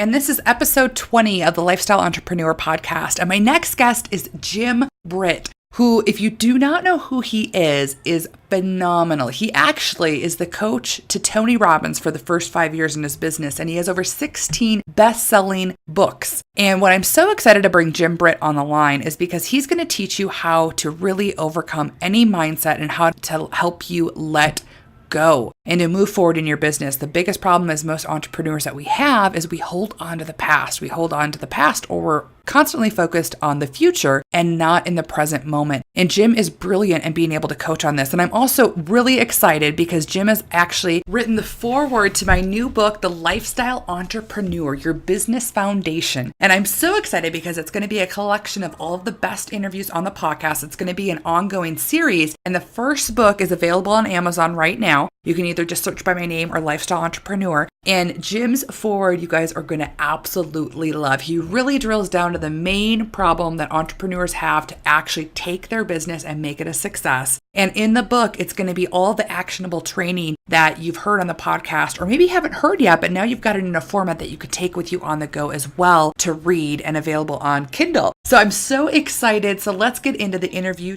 And this is episode 20 of the Lifestyle Entrepreneur Podcast. And my next guest is Britt, who, if you do not know who he is phenomenal. He actually is the coach to Tony Robbins for the first 5 years in his business, and he has over 16 best-selling books. And what I'm so excited to bring Britt on the line is because he's going to teach you how to really overcome any mindset and how to help you let go and to move forward in your business. The biggest problem as most entrepreneurs that we have is we hold on to the past. We hold on to the past, or we're constantly focused on the future and not in the present moment. And Jim is brilliant in being able to coach on this. And I'm also really excited because Jim has actually written the foreword to my new book, The Lifestyle Entrepreneur, Your Business Foundation. And I'm so excited because it's going to be a collection of all of the best interviews on the podcast. It's going to be an ongoing series. And the first book is available on Amazon right now. You can either just search by my name or Lifestyle Entrepreneur. And Jim's foreword, you guys are going to absolutely love. He really drills down to the main problem that entrepreneurs have to actually take their business and make it a success. And in the book, it's going to be all the actionable training that you've heard on the podcast, or maybe you haven't heard yet, but now you've got it in a format that you could take with you on the go as well to read, and available on Kindle. So I'm so excited. So let's get into the interview.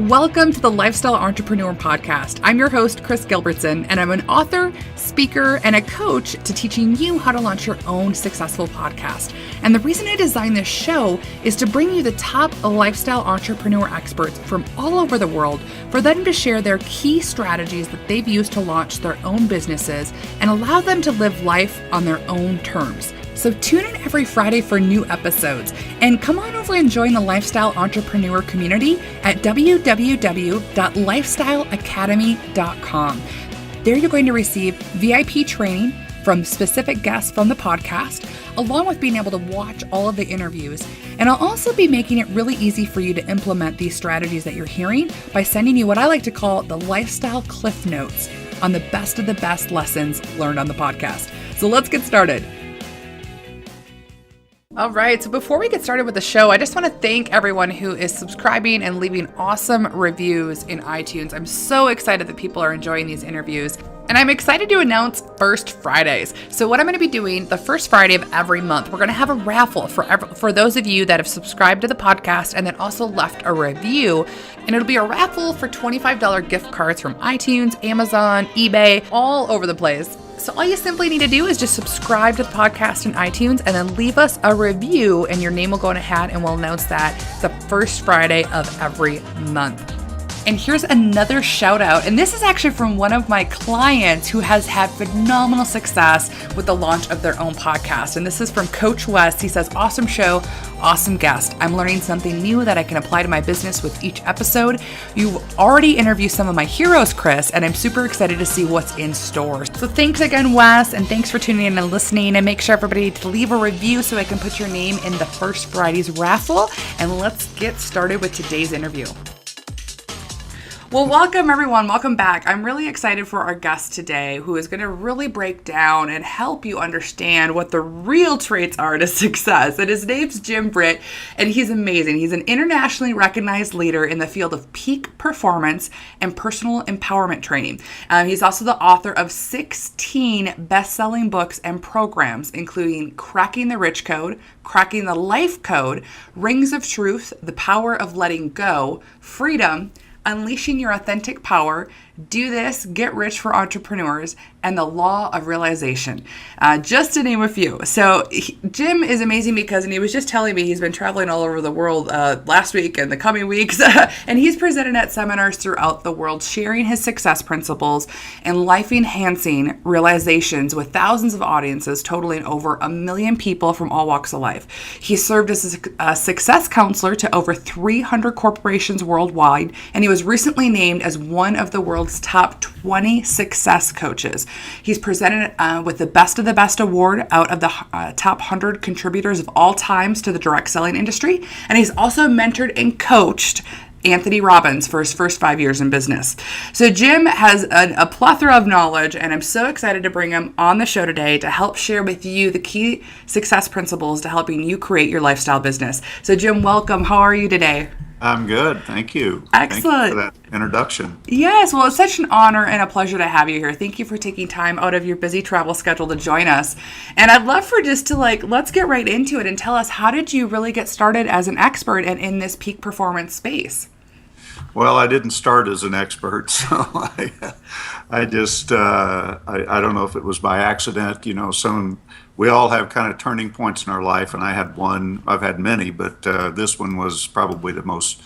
Welcome to the Lifestyle Entrepreneur Podcast. I'm your host, Kris Gilbertson, and I'm an author, speaker, and a coach to teaching you how to launch your own successful podcast. And the reason I designed this show is to bring you the top lifestyle entrepreneur experts from all over the world for them to share their key strategies that they've used to launch their own businesses and allow them to live life on their own terms. So tune in every Friday for new episodes, and come on over and join the Lifestyle Entrepreneur community at www.lifestyleacademy.com. There you're going to receive VIP training from specific guests from the podcast, along with being able to watch all of the interviews. And I'll also be making it really easy for you to implement these strategies that you're hearing by sending you what I like to call the Lifestyle Cliff Notes on the best lessons learned on the podcast. So let's get started. All right, so before we get started with the show, I just want to thank everyone who is subscribing and leaving awesome reviews in iTunes. I'm so excited that people are enjoying these interviews. And I'm excited to announce First Fridays. So what I'm going to be doing the first Friday of every month, we're going to have a raffle for those of you that have subscribed to the podcast and then also left a review. And it'll be a raffle for $25 gift cards from iTunes, Amazon, eBay, all over the place. So all you simply need to do is just subscribe to the podcast in iTunes and then leave us a review, and your name will go in a hat, and we'll announce that the first Friday of every month. And here's another shout out. And this is actually from one of my clients who has had phenomenal success with the launch of their own podcast. And this is from Coach West. He says, awesome show, awesome guest. I'm learning something new that I can apply to my business with each episode. You've already interviewed some of my heroes, Kris, and I'm super excited to see what's in store. So thanks again, Wes, and thanks for tuning in and listening. And make sure everybody to leave a review so I can put your name in the First Friday's raffle. And let's get started with today's interview. Well, welcome everyone. Welcome back. I'm really excited for our guest today, who is going to really break down and help you understand what the real traits are to success. And his name's Britt, and he's amazing. He's an internationally recognized leader in the field of peak performance and personal empowerment training. He's also the author of 16 best-selling books and programs, including Cracking the Rich Code, Cracking the Life Code, Rings of Truth, The Power of Letting Go, Freedom, Unleashing Your Authentic Power, Do This, Get Rich for Entrepreneurs, and The Law of Realization, just to name a few. So Jim is amazing because, and he was just telling me he's been traveling all over the world last week and the coming weeks, and he's presented at seminars throughout the world, sharing his success principles and life-enhancing realizations with thousands of audiences, totaling over 1 million people from all walks of life. He served as a success counselor to over 300 corporations worldwide, and he was recently named as one of the world's top 20 success coaches. He's presented with the Best of the Best award out of the top 100 contributors of all times to the direct selling industry. And he's also mentored and coached Anthony Robbins for his first 5 years in business. So Jim has a plethora of knowledge, and I'm so excited to bring him on the show today to help share with you the key success principles to helping you create your lifestyle business. So Jim, welcome. How are you today? I'm good. Thank you. Excellent. Thank you for that introduction. Yes. Well, it's such an honor and a pleasure to have you here. Thank you for taking time out of your busy travel schedule to join us. And I'd love for just to let's get right into it and tell us, how did you really get started as an expert and in this peak performance space? Well, I didn't start as an expert, so I just, I don't know if it was by accident. We all have kind of turning points in our life, and I had one. I've had many, but this one was probably the most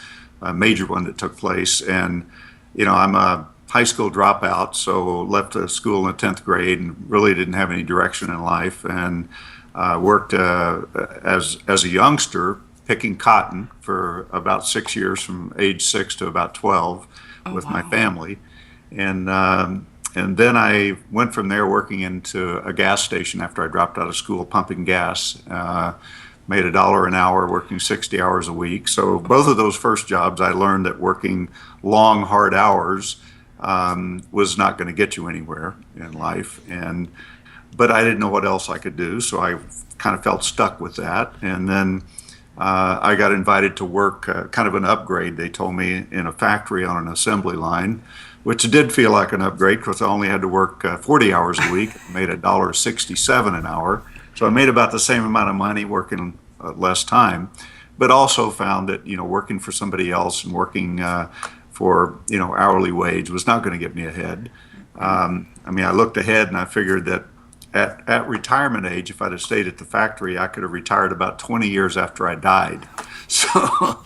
major one that took place. And, I'm a high school dropout, so left school in the 10th grade and really didn't have any direction in life, and worked as a youngster picking cotton for about 6 years, from age 6 to about 12, with my family. And then I went from there working into a gas station after I dropped out of school, pumping gas. Made $1 an hour, working 60 hours a week. So both of those first jobs, I learned that working long, hard hours was not going to get you anywhere in life. But I didn't know what else I could do, so I kind of felt stuck with that. And then I got invited to work kind of an upgrade, they told me, in a factory on an assembly line, which did feel like an upgrade because I only had to work 40 hours a week, made $1.67 an hour. So I made about the same amount of money working less time, but also found that, working for somebody else and working for, hourly wage was not going to get me ahead. I looked ahead and I figured that at retirement age, if I'd have stayed at the factory, I could have retired about 20 years after I died, so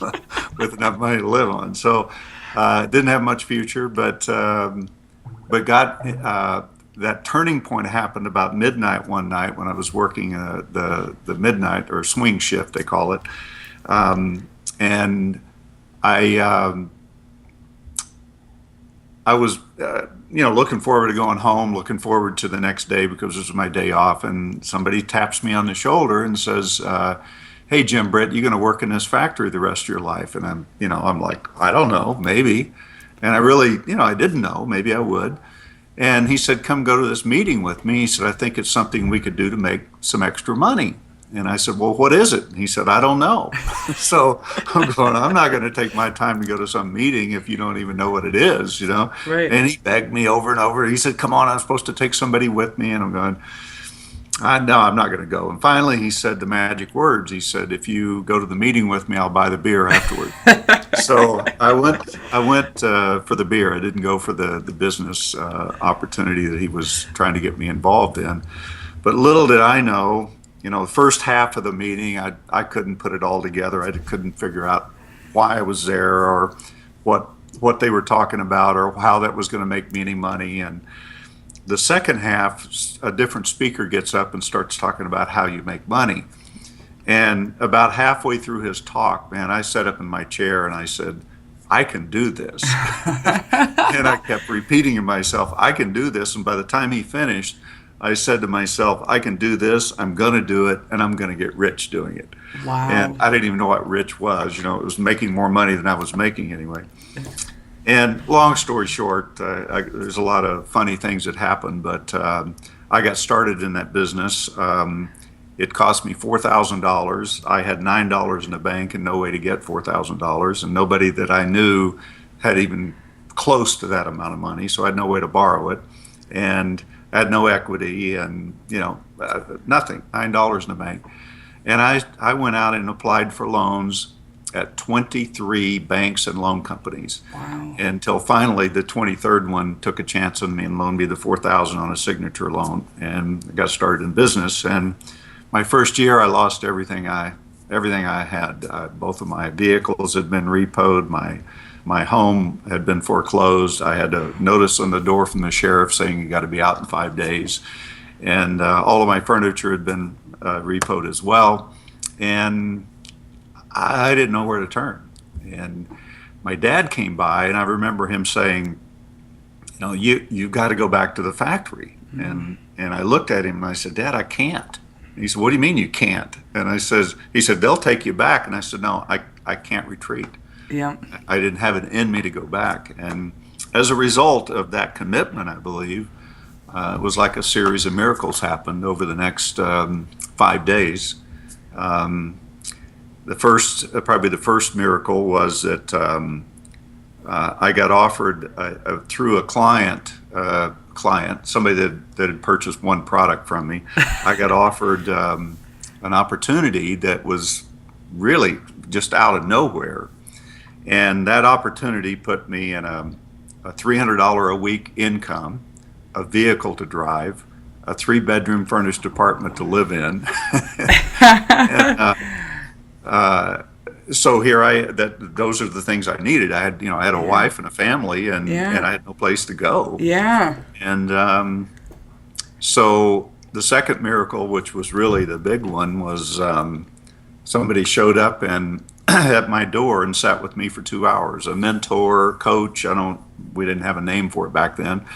with enough money to live on. So didn't have much future, but got that turning point happened about midnight one night when I was working the midnight or swing shift, they call it, and I was, looking forward to going home, looking forward to the next day because this was my day off, and somebody taps me on the shoulder and says, "Hey, Jim, Britt, you going to work in this factory the rest of your life?" And I'm like, I don't know, maybe. And I really, I didn't know, maybe I would. And he said, "Come go to this meeting with me." He said, "I think it's something we could do to make some extra money." And I said, "Well, what is it?" And he said, "I don't know." So I'm going, I'm not going to take my time to go to some meeting if you don't even know what it is, Right. And he begged me over and over. He said, "Come on, I'm supposed to take somebody with me." And I'm going, no, I'm not going to go. And finally, he said the magic words. He said, "If you go to the meeting with me, I'll buy the beer afterward." So I went for the beer. I didn't go for the business opportunity that he was trying to get me involved in. But little did I know, the first half of the meeting, I couldn't put it all together. I couldn't figure out why I was there or what they were talking about or how that was going to make me any money. And the second half, a different speaker gets up and starts talking about how you make money. And about halfway through his talk, man, I sat up in my chair and I said, "I can do this." And I kept repeating to myself, "I can do this." And by the time he finished, I said to myself, "I can do this, I'm going to do it, and I'm going to get rich doing it." Wow. And I didn't even know what rich was. It was making more money than I was making anyway. And long story short, there's a lot of funny things that happened, but I got started in that business. It cost me $4,000. I had $9 in the bank and no way to get $4,000, and nobody that I knew had even close to that amount of money, so I had no way to borrow it. And I had no equity and, nothing, $9 in the bank. And I went out and applied for loans at 23 banks and loan companies. Wow. Until finally the 23rd one took a chance on me and loaned me the $4,000 on a signature loan, and I got started in business. And my first year I lost everything I had. Both of my vehicles had been repoed. My home had been foreclosed. I had a notice on the door from the sheriff saying you got to be out in 5 days. And all of my furniture had been repoed as well. And I didn't know where to turn. And my dad came by, and I remember him saying, you've got to go back to the factory. Mm-hmm. And I looked at him and I said, "Dad, I can't." And he said, "What do you mean you can't?" And he said, "They'll take you back." And I said, "No, I can't retreat. Yeah. I didn't have it in me to go back. And as a result of that commitment, I believe, it was like a series of miracles happened over the next 5 days. Probably the first miracle was that I got offered through a client, somebody that had purchased one product from me. I got offered an opportunity that was really just out of nowhere, and that opportunity put me in a $300 a week income, a vehicle to drive, a 3-bedroom furnished apartment to live in. And, so here those are the things I needed. I had a wife and a family, and I had no place to go. Yeah. And so the second miracle, which was really the big one, was somebody showed up and at my door and sat with me for 2 hours. A mentor, coach. We didn't have a name for it back then,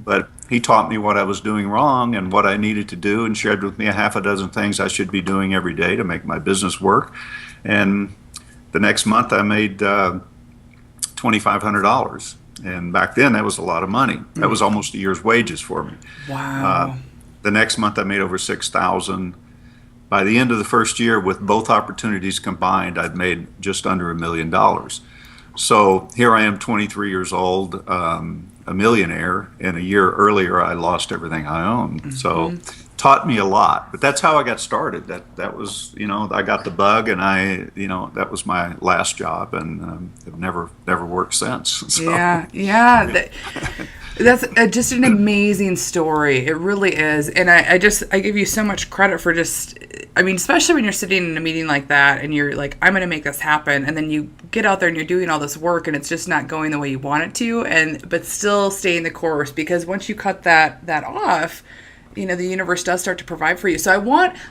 but he taught me what I was doing wrong and what I needed to do, and shared with me a half a dozen things I should be doing every day to make my business work. And the next month I made $2,500, and back then that was a lot of money. That was almost a year's wages for me. Wow. The next month I made over $6,000. By the end of the first year, with both opportunities combined, I'd made just under $1 million. So here I am, 23 years old, a millionaire, and a year earlier I lost everything I owned. So taught me a lot, but that's how I got started. That was, I got the bug, and that was my last job, and have never worked since. So, yeah. That's just an amazing story. It really is. And I give you so much credit for especially when you're sitting in a meeting like that and you're like, I'm going to make this happen. And then you get out there and you're doing all this work and it's just not going the way you want it to, but still staying the course, because once you cut that off, the universe does start to provide for you. So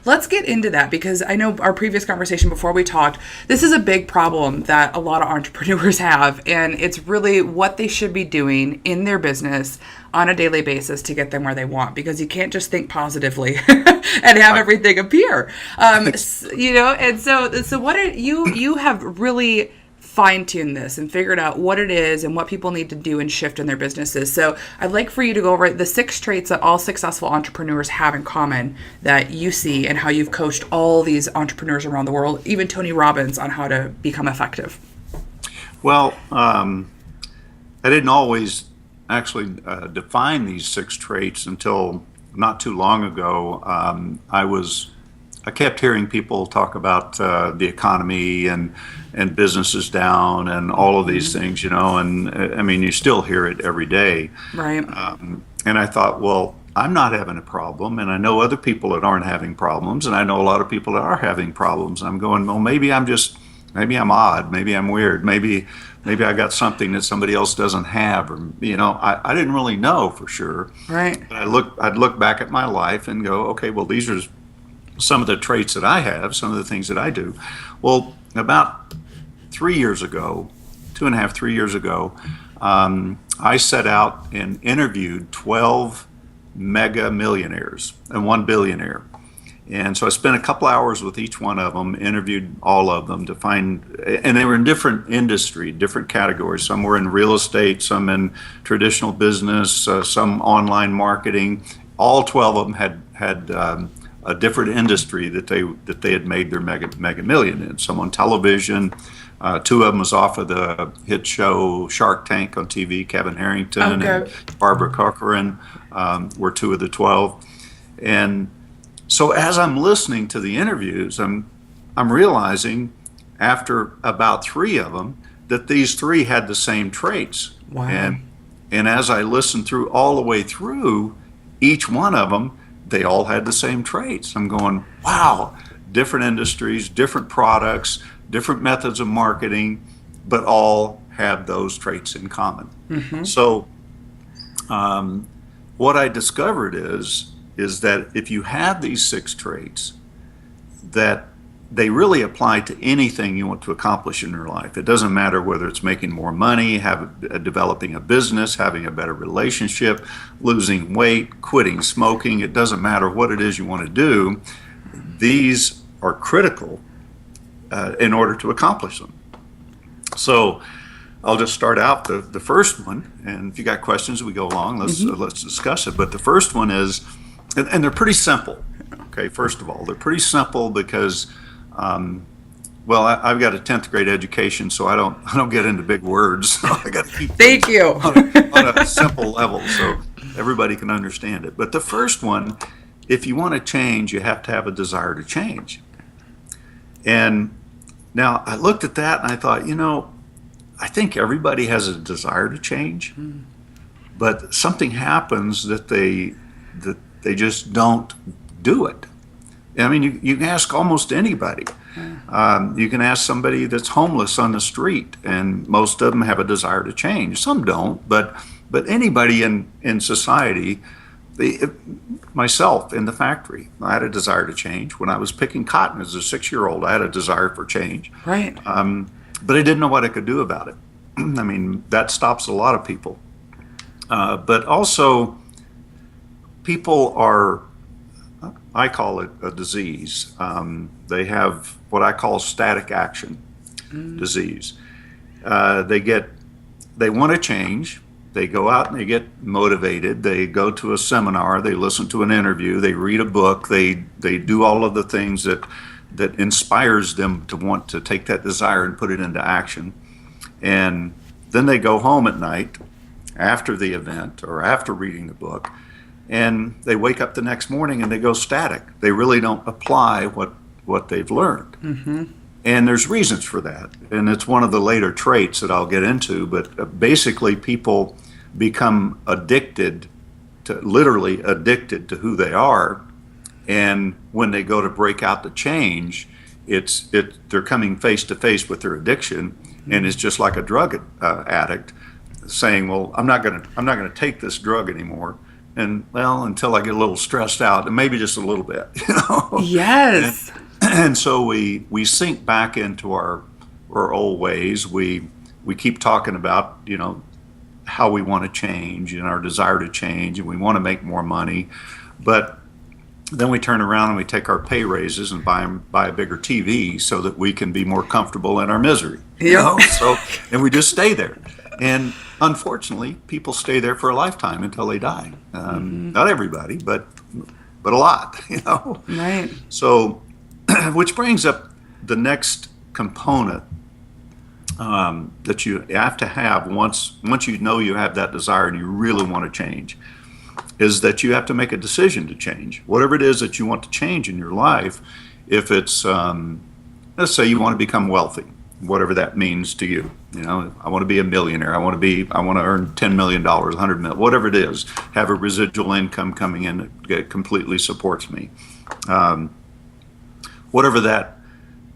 let's get into that, because I know our previous conversation before we talked, this is a big problem that a lot of entrepreneurs have, and it's really what they should be doing in their business on a daily basis to get them where they want, because you can't just think positively and have everything appear. And so what are you have really fine-tune this and figured out what it is and what people need to do and shift in their businesses. So I'd like for you to go over the 6 traits that all successful entrepreneurs have in common that you see, and how you've coached all these entrepreneurs around the world, even Tony Robbins, on how to become effective. Well, I didn't always actually define these 6 traits until not too long ago. I kept hearing people talk about the economy and businesses down and all of these things, and I mean, you still hear it every day. Right. And I thought, well, I'm not having a problem, and I know other people that aren't having problems, and I know a lot of people that are having problems. I'm going, well, maybe I'm odd, maybe I'm weird, maybe I got something that somebody else doesn't have, or I didn't really know for sure. Right. But I'd look back at my life and go, okay, well, these are some of the traits that I have, some of the things that I do. Well, about 3 years ago, 2.5, 3 years ago, I set out and interviewed 12 mega millionaires and 1 billionaire. And so I spent a couple hours with each one of them, interviewed all of them to find, and they were in different industry, different categories. Some were in real estate, some in traditional business, some online marketing. All 12 of them had a different industry that they had made their mega million in. Some on television. 2 of them was off of the hit show Shark Tank on TV. Kevin Harrington and Barbara Corcoran were 2 of the 12. And so as I'm listening to the interviews, I'm realizing after about 3 of them that these 3 had the same traits. Wow. And as I listened through all the way through, each one of them, they all had the same traits. I'm going, wow, different industries, different products, different methods of marketing, but all have those traits in common. Mm-hmm. So what I discovered is that if you have these 6 traits, that they really apply to anything you want to accomplish in your life. It doesn't matter whether it's making more money, developing a business, having a better relationship, losing weight, quitting smoking. It doesn't matter what it is you want to do. These are critical in order to accomplish them. So I'll just start out the first one, and if you got questions, we go along. Let's discuss it. But the first one is, and they're pretty simple. Okay, first of all, they're pretty simple because, well, I've got a 10th grade education, so I don't get into big words. So I got to keep Thank you. on a simple level so everybody can understand it. But the first one, if you want to change, you have to have a desire to change. And now I looked at that and I thought, I think everybody has a desire to change, but something happens that they just don't do it. I mean, you can ask almost anybody. You can ask somebody that's homeless on the street, and most of them have a desire to change. Some don't, but anybody in society, myself in the factory, I had a desire to change. When I was picking cotton as a 6-year-old, I had a desire for change. Right. But I didn't know what I could do about it. I mean, that stops a lot of people. But also, people are, I call it a disease. They have what I call static action disease. They want to change. They go out and they get motivated. They go to a seminar. They listen to an interview. They read a book. They do all of the things that inspires them to want to take that desire and put it into action. And then they go home at night after the event or after reading the book, and they wake up the next morning and they go static. They really don't apply what they've learned. Mm-hmm. And there's reasons for that. And it's one of the later traits that I'll get into, but basically people become literally addicted to who they are. And when they go to break out the change, they're coming face to face with their addiction, and it's just like a drug addict saying, "Well, I'm not going to take this drug anymore." And well, until I get a little stressed out, and maybe just a little bit, Yes. And so we sink back into our old ways. We keep talking about how we want to change and our desire to change, and we want to make more money, but then we turn around and we take our pay raises and buy a bigger TV so that we can be more comfortable in our misery. So, and we just stay there. And unfortunately, people stay there for a lifetime until they die. Not everybody, but a lot. Right. So, which brings up the next component that you have to have once you know you have that desire and you really want to change, is that you have to make a decision to change. Whatever it is that you want to change in your life, if it's, let's say you want to become wealthy, whatever that means to you. I want to be a millionaire. I want to earn $10 million, $100 million, whatever it is, have a residual income coming in that completely supports me. Whatever that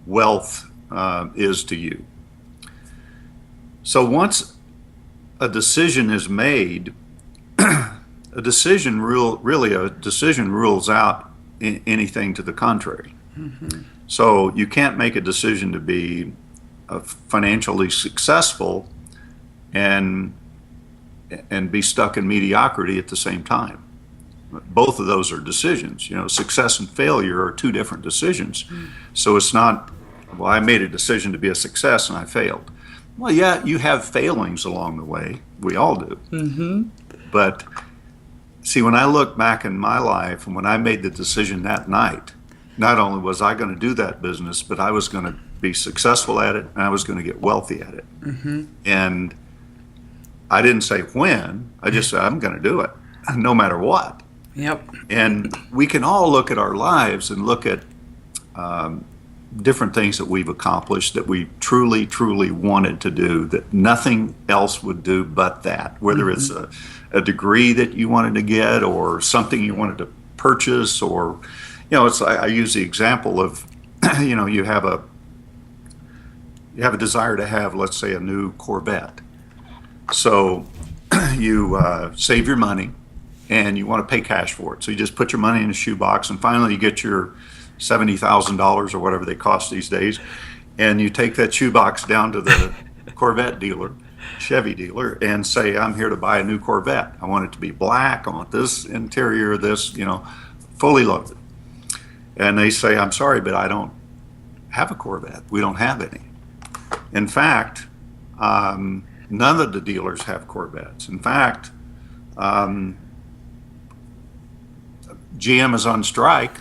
wealth is to you. So once a decision is made, a decision rules out anything to the contrary. Mm-hmm. So you can't make a decision to be financially successful and be stuck in mediocrity at the same time. Both of those are decisions. Success and failure are two different decisions. Mm-hmm. So it's not, well, I made a decision to be a success and I failed. Well, yeah, you have failings along the way. We all do. Mm-hmm. But see, when I look back in my life and when I made the decision that night, not only was I going to do that business, but I was going to be successful at it and I was going to get wealthy at it. Mm-hmm. And I didn't say when, I just said I'm going to do it no matter what. Yep. And we can all look at our lives and look at different things that we've accomplished that we truly, truly wanted to do that nothing else would do but that, whether mm-hmm. it's a degree that you wanted to get or something you wanted to purchase, or I use the example of you have a desire to have, let's say, a new Corvette. So you save your money and you want to pay cash for it. So you just put your money in a shoebox and finally you get your $70,000 or whatever they cost these days, and you take that shoebox down to the Corvette dealer, Chevy dealer, and say, I'm here to buy a new Corvette. I want it to be black. I want this interior, this, fully loaded. And they say, I'm sorry, but I don't have a Corvette. We don't have any. In fact, None of the dealers have Corvettes. In fact, GM is on strike,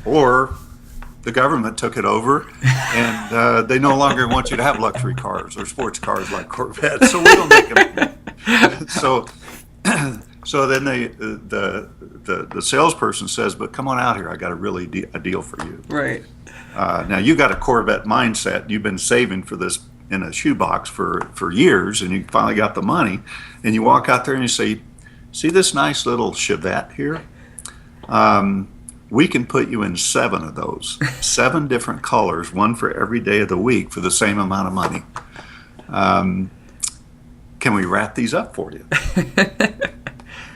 or the government took it over, and they no longer want you to have luxury cars or sports cars like Corvettes. So we don't make them. So then the salesperson says, "But come on out here. I got a deal for you." Right. Now you got a Corvette mindset. You've been saving for this in a shoebox for years, and you finally got the money, and you walk out there and you say, "See this nice little Chevette here? We can put you in 7 of those, 7 different colors, one for every day of the week for the same amount of money. Can we wrap these up for you?"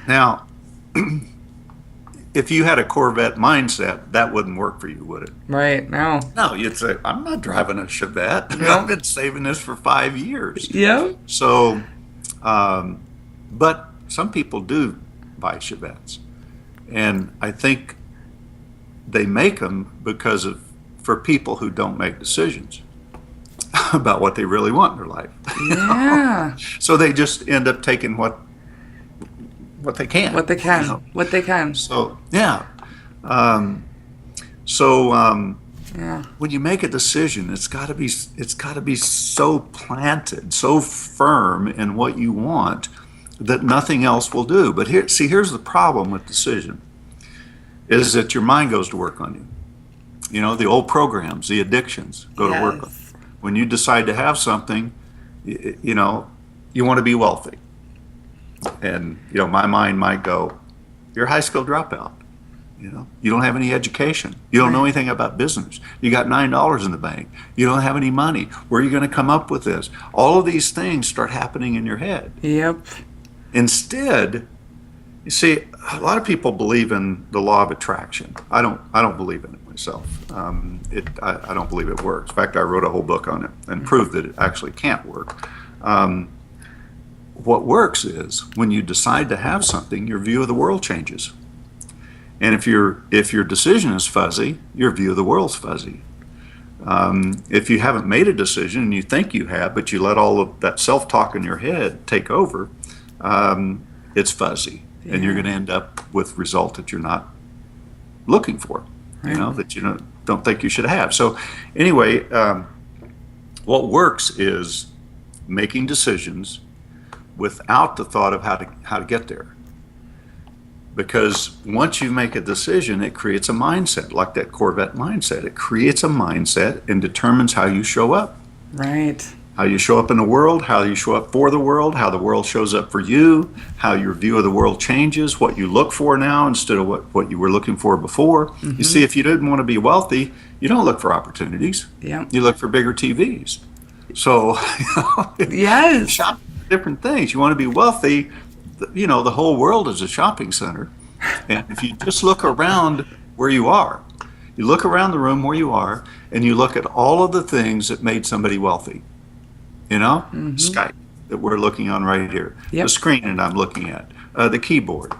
Now, if you had a Corvette mindset, that wouldn't work for you, would it? Right. No. No, you'd say, "I'm not driving a Chevette. Yeah. I've been saving this for 5 years." Yeah. So, but some people do buy Chevettes. And I think they make them for people who don't make decisions about what they really want in their life. Yeah. So they just end up taking what they can. What they can. You know? What they can. So, yeah. When you make a decision, it's got to be so planted, so firm in what you want that nothing else will do. But here's the problem with decision, is that your mind goes to work on you. You know, the old programs, the addictions go to work on you. When you decide to have something, you know, you want to be wealthy. And, you know, my mind might go, "You're a high school dropout. You know, you don't have any education. You don't know anything about business. You got $9 in the bank. You don't have any money. Where are you going to come up with this?" All of these things start happening in your head. Yep. Instead, you see, a lot of people believe in the law of attraction. I don't believe in it myself. I don't believe it works. In fact, I wrote a whole book on it and proved that it actually can't work. What works is when you decide to have something, your view of the world changes. And if your decision is fuzzy, your view of the world's fuzzy. If you haven't made a decision and you think you have, but you let all of that self-talk in your head take over, it's fuzzy, and you're going to end up with a result that you're not looking for, you know, that you don't think you should have. So anyway, what works is making decisions without the thought of how to get there. Because once you make a decision, it creates a mindset, like that Corvette mindset. It creates a mindset and determines how you show up. Right. How you show up in the world, how you show up for the world, how the world shows up for you, how your view of the world changes, what you look for now instead of what you were looking for before. Mm-hmm. You see, if you didn't want to be wealthy, you don't look for opportunities. Yeah. You look for bigger TVs. So, yes. Shop different things. You want to be wealthy, you know, the whole world is a shopping center. And if you just look around where you are, you look around the room where you are, and you look at all of the things that made somebody wealthy. You know, Skype that we're looking on right here, the screen that I'm looking at, the keyboard.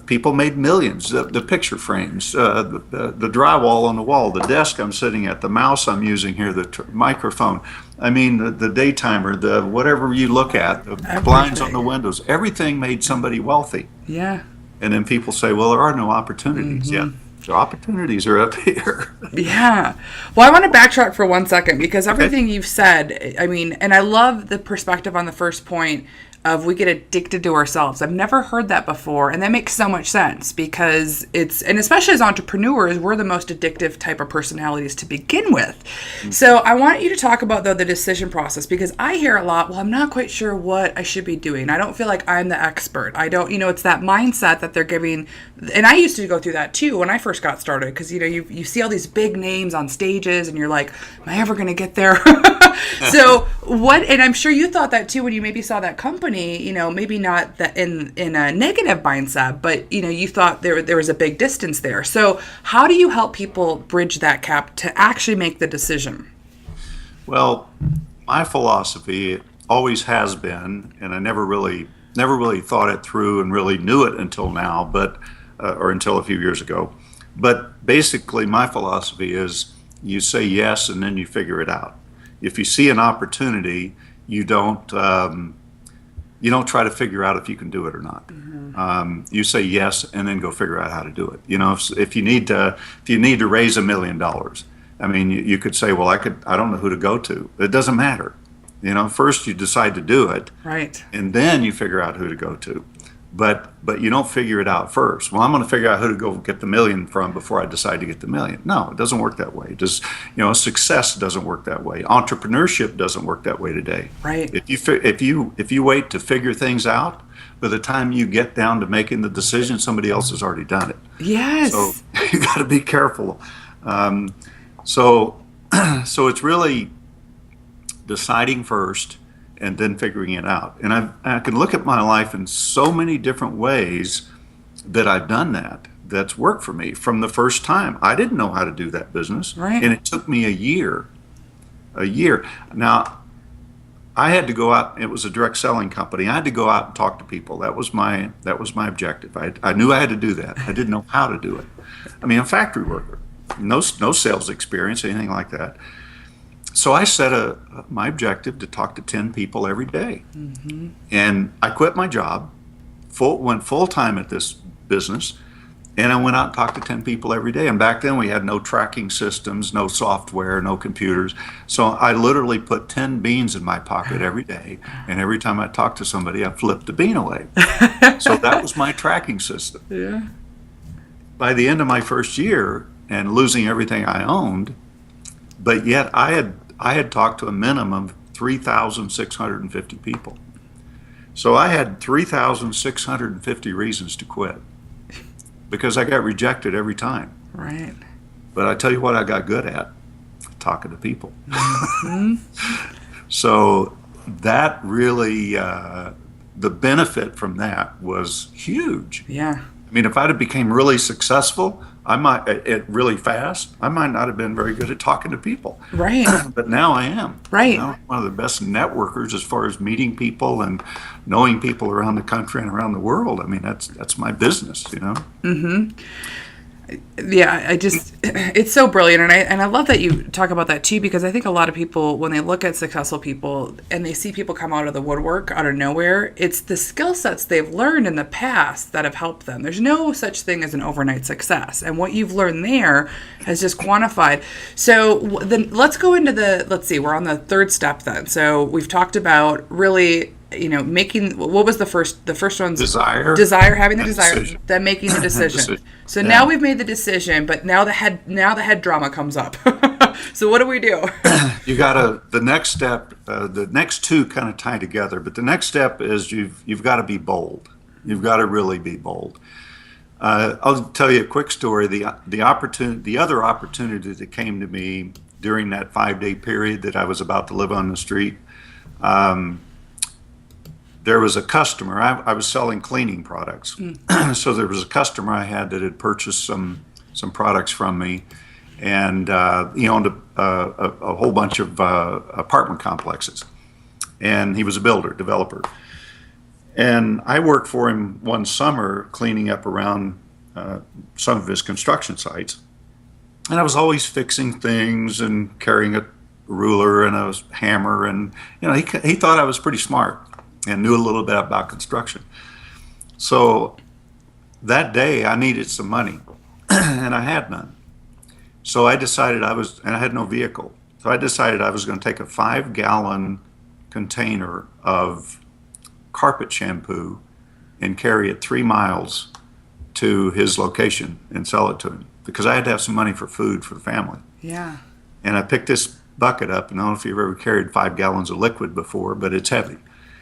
People made millions. The picture frames, the drywall on the wall, the desk I'm sitting at, the mouse I'm using here, the microphone. I mean, the daytimer, the whatever you look at, the blinds on the windows. Everything made somebody wealthy. Yeah. And then people say, "Well, there are no opportunities." Yeah. The opportunities are up here. Yeah. Well, I want to backtrack for 1 second because everything you've said, I mean, and I love the perspective on the first point of we get addicted to ourselves. I've never heard that before. And that makes so much sense because and especially as entrepreneurs, we're the most addictive type of personalities to begin with. Mm-hmm. So I want you to talk about, though, the decision process because I hear a lot, well, I'm not quite sure what I should be doing. I don't feel like I'm the expert. I don't, it's that mindset that they're giving. And I used to go through that too when I first got started because, you see all these big names on stages and you're like, am I ever going to get there? So and I'm sure you thought that too when you maybe saw that company, maybe not that in a negative mindset, but, you thought there was a big distance there. So how do you help people bridge that gap to actually make the decision? Well, my philosophy always has been, and I never really thought it through and really knew it until now, or until a few years ago. But basically my philosophy is you say yes and then you figure it out. If you see an opportunity, you don't try to figure out if you can do it or not. You say yes and then go figure out how to do it. If you need to raise $1 million, I mean, you could say, well, I don't know who to go to. It doesn't matter. First you decide to do it, right, and then you figure out who to go to. But you don't figure it out first. Well, I'm going to figure out who to go get the million from before I decide to get the million. No, it doesn't work that way. Success doesn't work that way. Entrepreneurship doesn't work that way today. right. If you wait to figure things out, by the time you get down to making the decision, somebody else has already done it. Yes. So you got to be careful. So it's really deciding first and then figuring it out. And I can look at my life in so many different ways that I've done that. That's worked for me from the first time. I didn't know how to do that business. Right. And it took me a year. Now, I had to go out. It was a direct selling company. I had to go out and talk to people. That was my objective. I knew I had to do that. I didn't know how to do it. I mean, I'm a factory worker. No sales experience, anything like that. So I set my objective to talk to 10 people every day. Mm-hmm. And I quit my job, went full time at this business, and I went out and talked to 10 people every day. And back then we had no tracking systems, no software, no computers. So I literally put 10 beans in my pocket every day. And every time I talked to somebody, I flipped the bean away. So that was my tracking system. Yeah. By the end of my first year and losing everything I owned, but yet I had talked to a minimum of 3,650 people. So I had 3,650 reasons to quit because I got rejected every time. Right. But I tell you what I got good at, talking to people. Mm-hmm. So that really, the benefit from that was huge. Yeah. I mean, if I'd have became really successful, really fast, I might not have been very good at talking to people. Right. But now I am. Right. Now I'm one of the best networkers as far as meeting people and knowing people around the country and around the world. I mean, that's my business, Mm-hmm. Yeah, it's so brilliant, and I love that you talk about that too, because I think a lot of people, when they look at successful people and they see people come out of the woodwork out of nowhere, it's the skill sets they've learned in the past that have helped them. There's no such thing as an overnight success, and what you've learned there has just quantified. So then let's go into let's see, we're on the third step then. So we've talked about really, making, what was the first one's desire, having the desire, decision. Then making the decision. So yeah. Now we've made the decision, but now the head drama comes up. So what do we do? You gotta, the next step, the next two kind of tie together, but the next step is you've got to be bold. You've got to really be bold. I'll tell you a quick story. The other opportunity that came to me during that 5-day period that I was about to live on the street, there was a customer. I was selling cleaning products, so there was a customer I had that had purchased some products from me, and he owned a whole bunch of apartment complexes, and he was a developer. And I worked for him one summer cleaning up around some of his construction sites, and I was always fixing things and carrying a ruler and a hammer, and he thought I was pretty smart and knew a little bit about construction. So that day I needed some money and I had none. So I decided and I had no vehicle. So I decided I was going to take a 5-gallon container of carpet shampoo and carry it 3 miles to his location and sell it to him because I had to have some money for food for the family. Yeah. And I picked this bucket up, and I don't know if you've ever carried 5 gallons of liquid before, but it's heavy.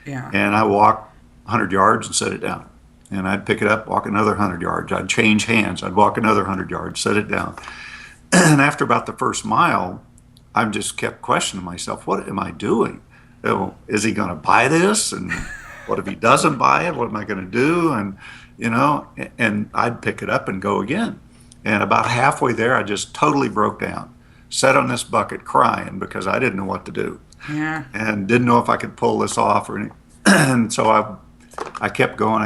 Yeah. And I walked 100 yards and set it down. And I'd pick it up, walk another 100 yards. I'd change hands. I'd walk another 100 yards, set it down. And after about the first mile, I just kept questioning myself, what am I doing? Is he going to buy this? And what if he doesn't buy it? What am I going to do? And, and I'd pick it up and go again. And about halfway there, I just totally broke down, sat on this bucket crying because I didn't know what to do. Yeah. And didn't know if I could pull this off or anything. And so I kept going,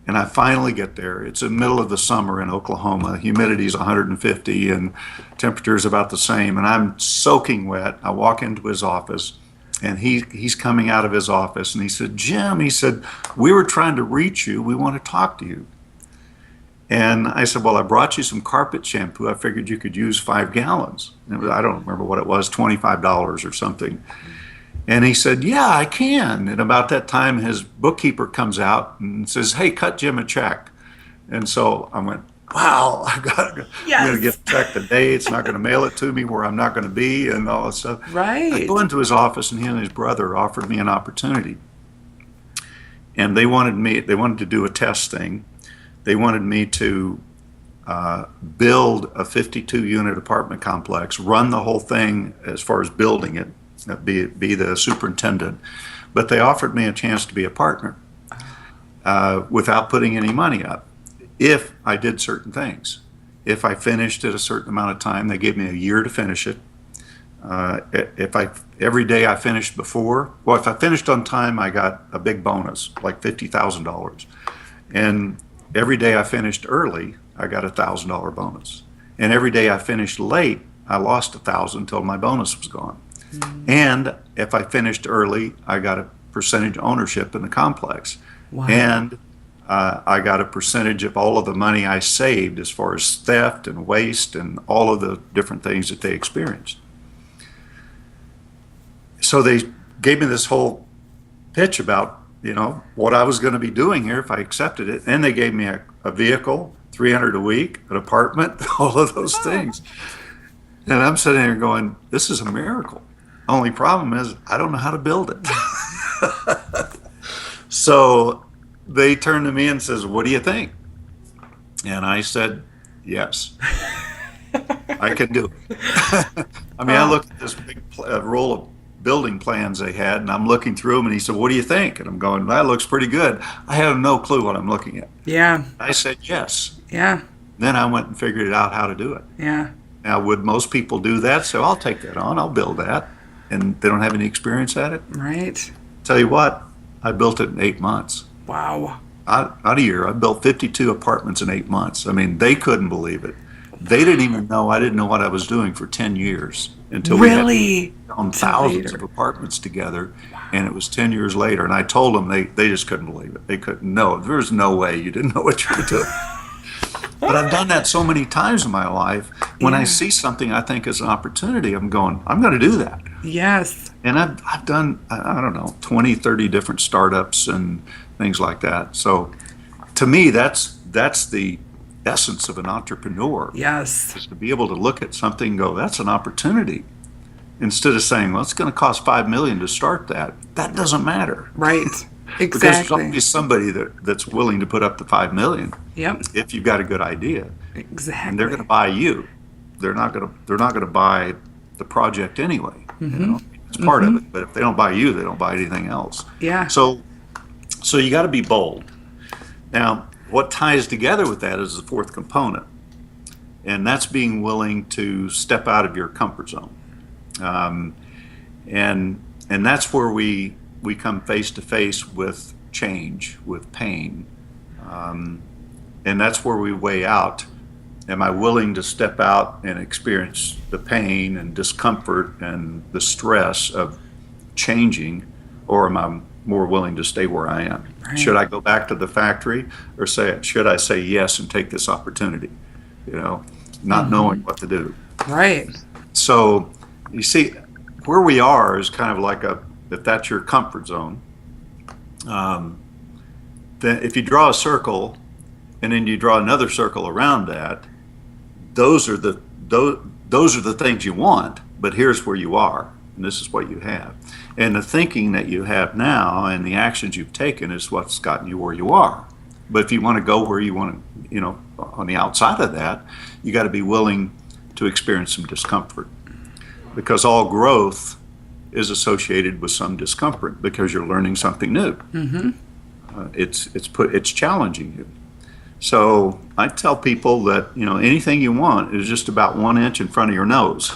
and I finally get there. It's the middle of the summer in Oklahoma. Humidity is 150 and temperature is about the same, and I'm soaking wet. I walk into his office, and he's coming out of his office, and he said, "Jim," he said, "we were trying to reach you. We want to talk to you." And I said, "Well, I brought you some carpet shampoo. I figured you could use 5 gallons." And it was, I don't remember what it was, $25 or something. And he said, "Yeah, I can." And about that time, his bookkeeper comes out and says, "Hey, cut Jim a check." And so I went, "Wow, I'm going to get a check today. It's not going to mail it to me where I'm not going to be," and all that stuff. Right. I go into his office, and he and his brother offered me an opportunity. And they wanted to do a test thing. They wanted me to build a 52-unit apartment complex, run the whole thing as far as building it, be the superintendent. But they offered me a chance to be a partner without putting any money up, if I did certain things. If I finished at a certain amount of time, they gave me a year to finish it. Every day I finished if I finished on time, I got a big bonus, like $50,000. And every day I finished early, I got a $1,000 bonus. And every day I finished late, I lost $1,000 until my bonus was gone. Mm-hmm. And if I finished early, I got a percentage ownership in the complex. Wow. And I got a percentage of all of the money I saved as far as theft and waste and all of the different things that they experienced. So they gave me this whole pitch about, what I was going to be doing here if I accepted it. And they gave me a vehicle, $300 a week, an apartment, all of those things. And I'm sitting there going, this is a miracle. Only problem is I don't know how to build it. So they turned to me and says, "What do you think?" And I said, "Yes, I can do it." I looked at this big roll of building plans they had, and I'm looking through them, and he said, "What do you think?" And I'm going, "That looks pretty good." I have no clue what I'm looking at. Yeah. I said, "Yes." Yeah. Then I went and figured out how to do it. Yeah. Now, would most people do that? So I'll take that on. I'll build that. And they don't have any experience at it? Right. Tell you what, I built it in 8 months. Wow. Not a year. I built 52 apartments in 8 months. They couldn't believe it. They didn't even know I didn't know what I was doing for 10 years until we had on thousands of apartments together. Wow. And it was 10 years later. And I told them they just couldn't believe it. They couldn't know. There's no way you didn't know what you were doing. But I've done that so many times in my life. When I see something I think is an opportunity, I'm going to do that. Yes. And I've done, I don't know, 20, 30 different startups and things like that. So to me, that's the essence of an entrepreneur. Yes. Is to be able to look at something and go, that's an opportunity. Instead of saying, well, it's going to cost $5 million to start that. That doesn't matter. Right. Exactly. Because there's always somebody that's willing to put up the $5 million. Yep. If you've got a good idea. Exactly. And they're going to buy you. They're not going to buy the project anyway. Mm-hmm. It's part of it. But if they don't buy you, they don't buy anything else. Yeah. So you got to be bold. Now, what ties together with that is the fourth component, and that's being willing to step out of your comfort zone. And that's where we come face to face with change, with pain. And that's where we weigh out, am I willing to step out and experience the pain and discomfort and the stress of changing, or am I more willing to stay where I am? Right. Should I go back to the factory, or should I say yes and take this opportunity? Not knowing what to do. Right. So you see, where we are is kind of like if that's your comfort zone, then if you draw a circle and then you draw another circle around that, those are the things you want, but here's where you are, and this is what you have. And the thinking that you have now and the actions you've taken is what's gotten you where you are. But if you want to go where you want to, on the outside of that, you got to be willing to experience some discomfort, because all growth is associated with some discomfort because you're learning something new. Mm-hmm. It's challenging you. So I tell people that anything you want is just about 1 inch in front of your nose,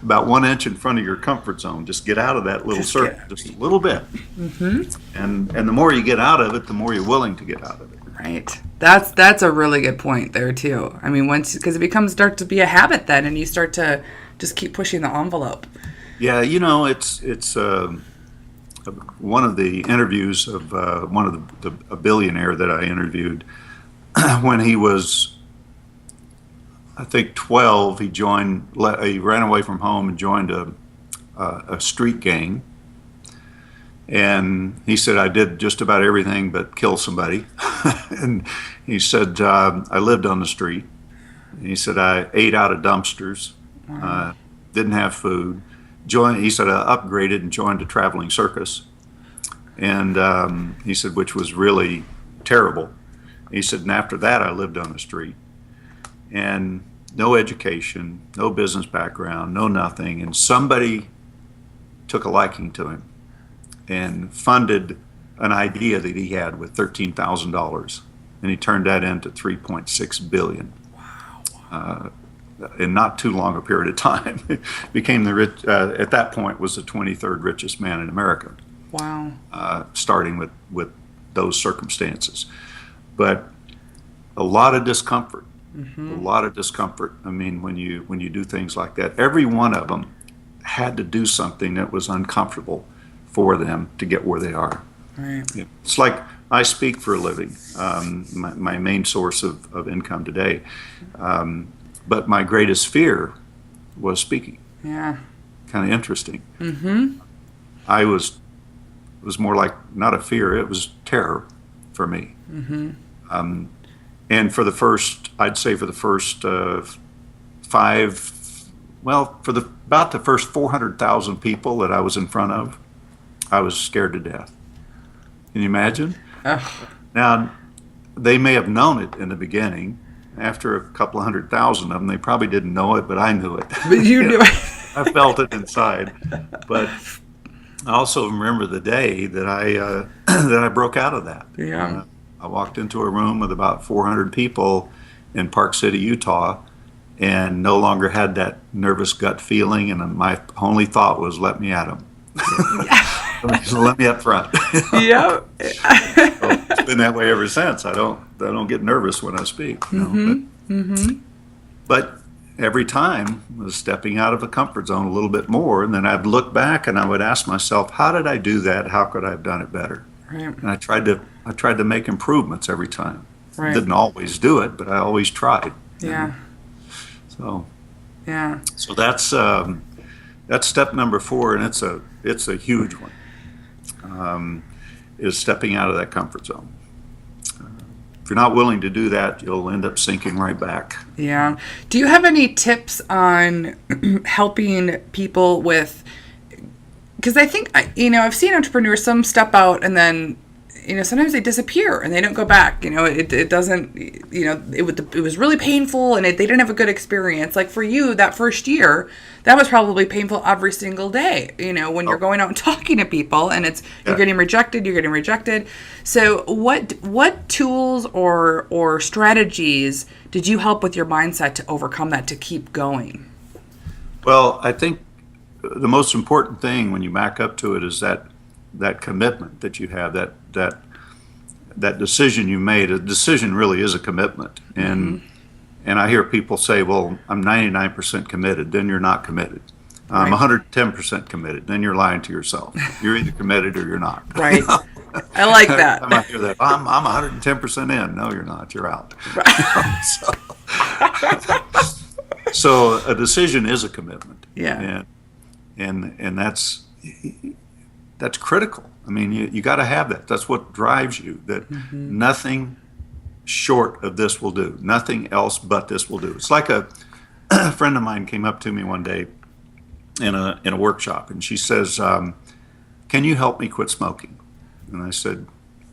about 1 inch in front of your comfort zone. Just get out of that little circle, just a little bit. Mm-hmm. And the more you get out of it, the more you're willing to get out of it. Right. That's a really good point there too. Because it starts to be a habit then, and you start to just keep pushing the envelope. Yeah, you know, it's one of the interviews of one of a billionaire that I interviewed when he was, I think, 12. He ran away from home and joined a street gang. And he said, I did just about everything but kill somebody. And he said, I lived on the street. And he said, I ate out of dumpsters, didn't have food. He said, I upgraded and joined a traveling circus. And he said, which was really terrible. He said, and after that, I lived on the street. And no education, no business background, no nothing. And somebody took a liking to him and funded an idea that he had with $13,000, and he turned that into $3.6 billion. Wow. In not too long a period of time. Became at that point was the 23rd richest man in America. Wow. Starting with those circumstances. But a lot of discomfort. A lot of discomfort. I mean, when you do things like that, every one of them had to do something that was uncomfortable for them to get where they are. Right. It's like I speak for a living, my main source of income today. But my greatest fear was speaking. Yeah. Kind of interesting. I was more like not a fear, it was terror for me. And for the first, I'd say for the first about the first 400,000 people that I was in front of, I was scared to death. Can you imagine? Now, they may have known it in the beginning. After a couple of 100,000 of them, they probably didn't know it, but I knew it. But you knew it. I felt it inside. But I also remember the day that I broke out of that. Yeah. I walked into a room with about 400 people in Park City, Utah, and no longer had that nervous gut feeling, and my only thought was, let me at them. Let me up front. Yeah. It's been that way ever since. I don't get nervous when I speak. But every time I was stepping out of a comfort zone a little bit more, and then I'd look back and I would ask myself, how did I do that? How could I have done it better? Right. And I tried to make improvements every time. Right. Didn't always do it, but I always tried. Yeah. So. Yeah. So that's step number 4, and it's a huge one. Is stepping out of that comfort zone. If you're not willing to do that, you'll end up sinking right back. Yeah. Do you have any tips on helping people with, because I think, I've seen entrepreneurs, some step out and then, sometimes they disappear and they don't go back. It doesn't, it was really painful and they didn't have a good experience. Like for you, that first year, that was probably painful every single day, when you're going out and talking to people and you're getting rejected. So what tools or strategies did you help with your mindset to overcome that, to keep going? Well, I think the most important thing when you back up to it is that commitment that you have, that decision you made. A decision really is a commitment. And I hear people say, well, I'm 99% committed, then you're not committed. I'm 110% committed, then you're lying to yourself. You're either committed or you're not. Right. I like that. I might hear that. I'm 110% in. No, you're not. You're out. So a decision is a commitment. Yeah. And that's critical. I mean, you got to have that. That's what drives you. That nothing short of this will do. Nothing else but this will do. It's like a friend of mine came up to me one day in a workshop, and she says, "Can you help me quit smoking?" And I said,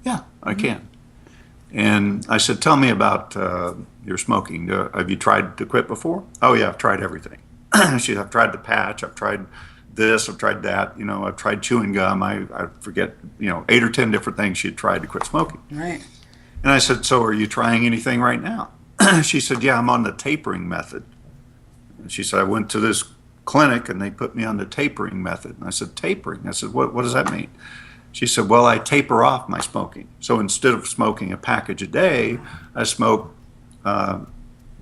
"Yeah, I can." And I said, "Tell me about your smoking. Have you tried to quit before?" "Oh yeah, I've tried everything." She said, "I've tried the patch. I've tried this, I've tried that, I've tried chewing gum. I forget, 8 or 10 different things she had tried to quit smoking." Right. And I said, "So are you trying anything right now?" She said, "Yeah, I'm on the tapering method." And she said, "I went to this clinic and they put me on the tapering method." And I said, "Tapering?" I said, what does that mean?" She said, "Well, I taper off my smoking. So instead of smoking a package a day, I smoke,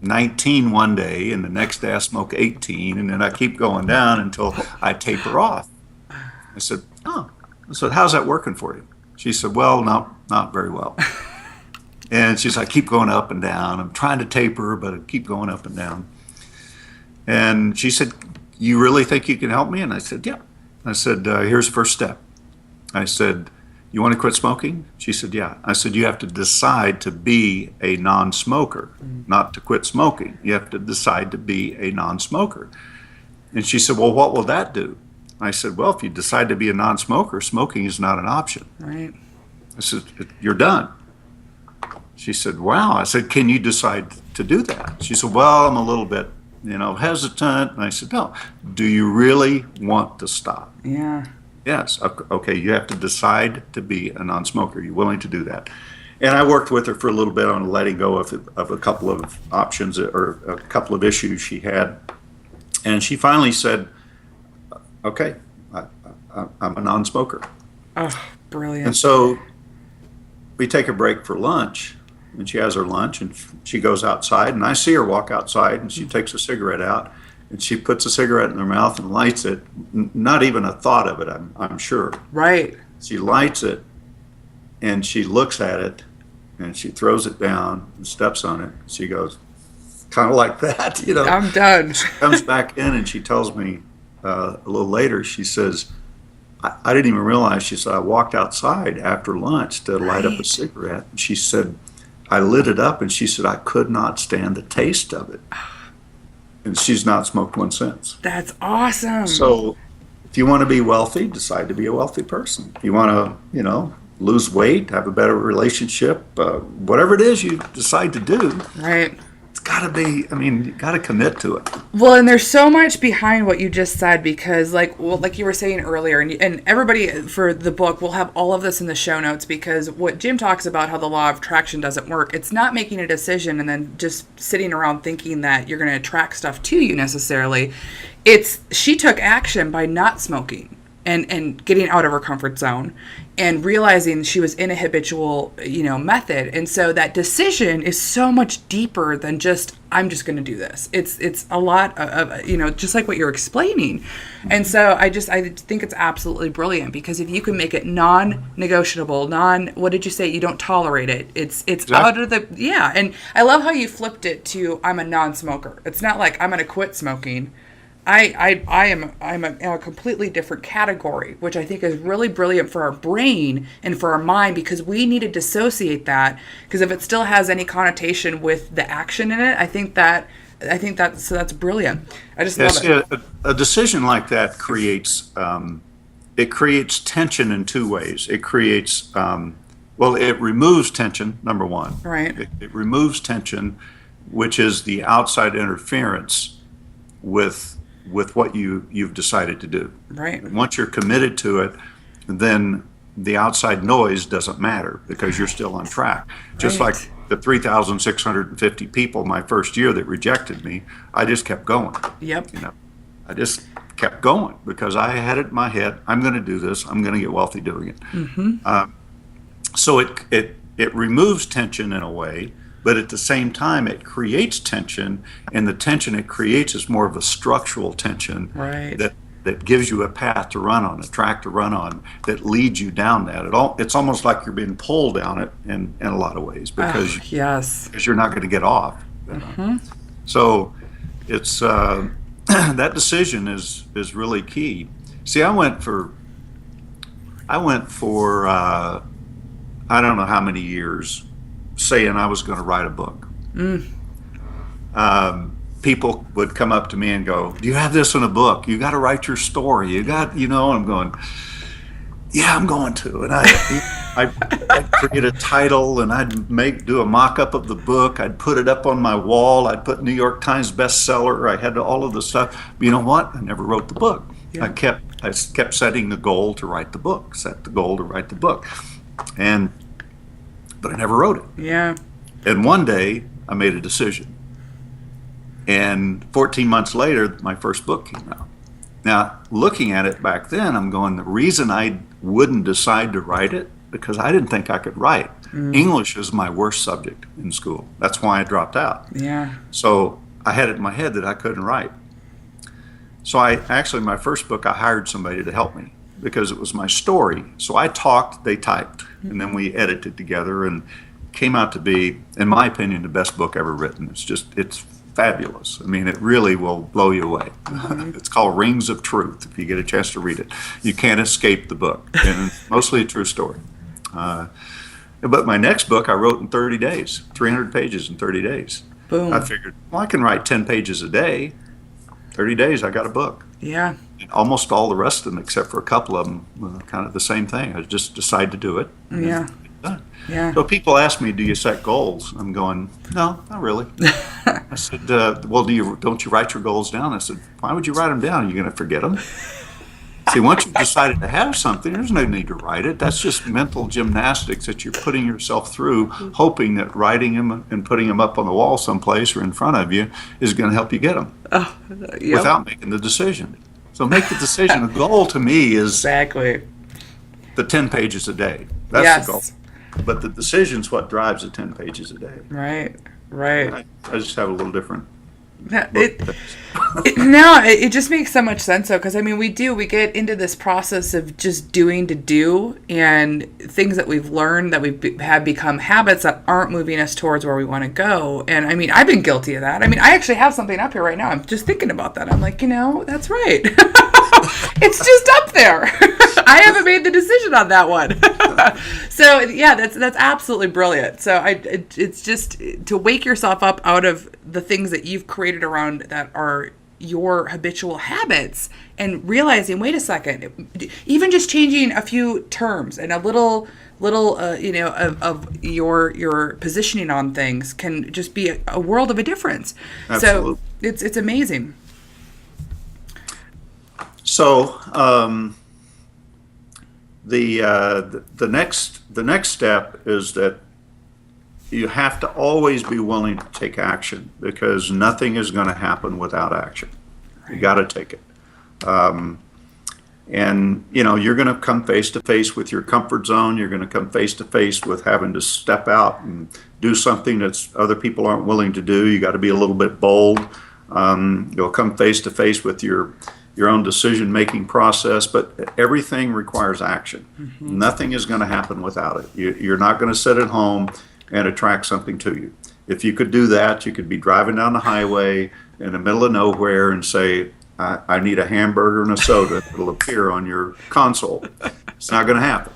19 one day, and the next day I smoke 18, and then I keep going down until I taper off. I said, oh. I said, how's that working for you? She said, well, not very well. And she's like, I keep going up and down. I'm trying to taper, but I keep going up and down. And she said, you really think you can help me? And I said, yeah. I said, here's the first step. I said, you want to quit smoking? She said, yeah. I said, you have to decide to be a non-smoker, not to quit smoking. You have to decide to be a non-smoker. And she said, well, what will that do? I said, well, if you decide to be a non-smoker, smoking is not an option. Right. I said, you're done. She said, wow. I said, can you decide to do that? She said, well, I'm a little bit, hesitant. And I said, no. Do you really want to stop? Yeah. Yes. Okay, you have to decide to be a non-smoker. You're willing to do that. And I worked with her for a little bit on letting go of a couple of options or a couple of issues she had. And she finally said, okay, I'm a non-smoker. Oh, brilliant. And so we take a break for lunch, and she has her lunch, and she goes outside, and I see her walk outside, and she takes a cigarette out, and she puts a cigarette in her mouth and lights it. Not even a thought of it, I'm sure. Right. She lights it, and she looks at it, and she throws it down and steps on it. She goes, kind of like that, I'm done. She comes back in, and she tells me a little later, she says, I didn't even realize, she said, I walked outside after lunch to light up a cigarette. And she said, I lit it up, and she said, I could not stand the taste of it. And she's not smoked one since. That's awesome. So if you want to be wealthy, decide to be a wealthy person. If you want to, lose weight, have a better relationship, whatever it is you decide to do. Right. It's got to be, you got to commit to it. Well, and there's so much behind what you just said, because like you were saying earlier, and everybody for the book, we'll have all of this in the show notes, because what Jim talks about, how the law of attraction doesn't work. It's not making a decision and then just sitting around thinking that you're going to attract stuff to you necessarily. She took action by not smoking and getting out of her comfort zone and realizing she was in a habitual, method. And so that decision is so much deeper than just, I'm just going to do this. It's a lot of, just like what you're explaining. And so I think it's absolutely brilliant, because if you can make it non-negotiable, what did you say? You don't tolerate it. It's exactly. Out of the, yeah. And I love how you flipped it to, I'm a non-smoker. It's not like I'm going to quit smoking. I'm a completely different category, which I think is really brilliant for our brain and for our mind, because we need to dissociate that, because if it still has any connotation with the action in it, I think that's brilliant. I just love it. A decision like that creates tension in two ways. It creates it removes tension, number one. Right. It removes tension, which is the outside interference with what you've decided to do. Right. And once you're committed to it, then the outside noise doesn't matter, because you're still on track. Just right. like the 3,650 people my first year that rejected me, I just kept going. Yep. I just kept going because I had it in my head, I'm going to do this, I'm going to get wealthy doing it. Mm-hmm. So it removes tension in a way, but at the same time, it creates tension, and the tension it creates is more of a structural tension right. that gives you a path to run on, a track to run on, that leads you down that. It's almost like you're being pulled down it in a lot of ways, because you're not going to get off. Mm-hmm. So it's that decision is really key. See, I went for I don't know how many years saying I was going to write a book. People would come up to me and go, do you have this in a book? You got to write your story. You got, and I'm going, yeah, I'm going to. And I'd create a title, and I'd do a mock-up of the book. I'd put it up on my wall. I'd put New York Times bestseller. I had all of the stuff. But you know what? I never wrote the book. Yeah. I kept setting the goal to write the book, but I never wrote it. Yeah. And one day I made a decision. And 14 months later, my first book came out. Now, looking at it back then, I'm going, the reason I wouldn't decide to write it because I didn't think I could write. English is my worst subject in school. That's why I dropped out. Yeah. So I had it in my head that I couldn't write. So my first book, I hired somebody to help me because it was my story. So I talked, they typed, and then we edited together, and came out to be, in my opinion, the best book ever written. It's fabulous. I mean, it really will blow you away. It's called Rings of Truth, if you get a chance to read it. You can't escape the book, and it's mostly a true story. But my next book I wrote in 30 days, 300 pages in 30 days. Boom. I figured, well, I can write 10 pages a day. 30 days, I got a book. Yeah. And almost all the rest of them, except for a couple of them, kind of the same thing. I just decided to do it. Yeah. Done. Yeah. So people ask me, do you set goals? I'm going, no, not really. I said, well, don't you write your goals down? I said, why would you write them down? Are you going to forget them? See, once you've decided to have something, there's no need to write it. That's just mental gymnastics that you're putting yourself through, hoping that writing them and putting them up on the wall someplace or in front of you is going to help you get them without making the decision. So make the decision. A goal to me is Exactly. the 10 pages a day. That's the goal. But the decision's what drives the 10 pages a day. Right. I just have a little different. It just makes so much sense though, because I mean we get into this process of just doing to do, and things that we've learned that have become habits that aren't moving us towards where we want to go. And I mean, I've been guilty of that. I mean, I actually have something up here right now. I'm just thinking about that. I'm like, that's right. It's just up there. I haven't made the decision on that one. So yeah, that's absolutely brilliant. So it's just to wake yourself up out of the things that you've created around that are your habitual habits, and realizing, wait a second, even just changing a few terms and a little of your positioning on things can just be a world of a difference. Absolutely. So it's amazing. So the next step is that you have to always be willing to take action, because nothing is going to happen without action. You got to take it. And you're going to come face to face with your comfort zone. You're going to come face to face with having to step out and do something that other people aren't willing to do. You got to be a little bit bold. You'll come face to face with your own decision-making process, but everything requires action. Mm-hmm. Nothing is going to happen without it. You're not going to sit at home and attract something to you. If you could do that, you could be driving down the highway in the middle of nowhere and say, I need a hamburger and a soda. It'll appear on your console. It's not going to happen.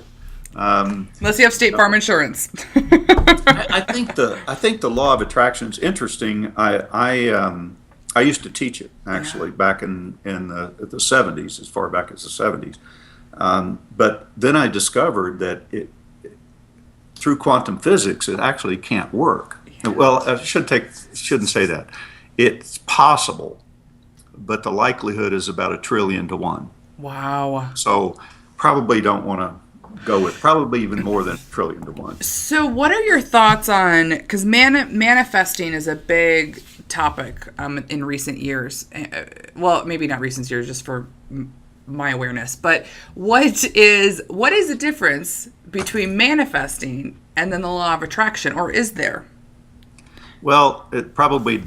Unless you have State Farm insurance. I think the law of attraction is interesting. I used to teach it, actually, back in the 70s, as far back as the 70s. But then I discovered that through quantum physics, it actually can't work. Well, I shouldn't say that. It's possible, but the likelihood is about 1 trillion to 1. Wow. So probably don't want to go with, probably even more than 1 trillion to 1. So what are your thoughts on, because manifesting is a big topic in recent years. Well, maybe not recent years, just for my awareness. But what is the difference between manifesting and then the law of attraction, or is there? Well, it's probably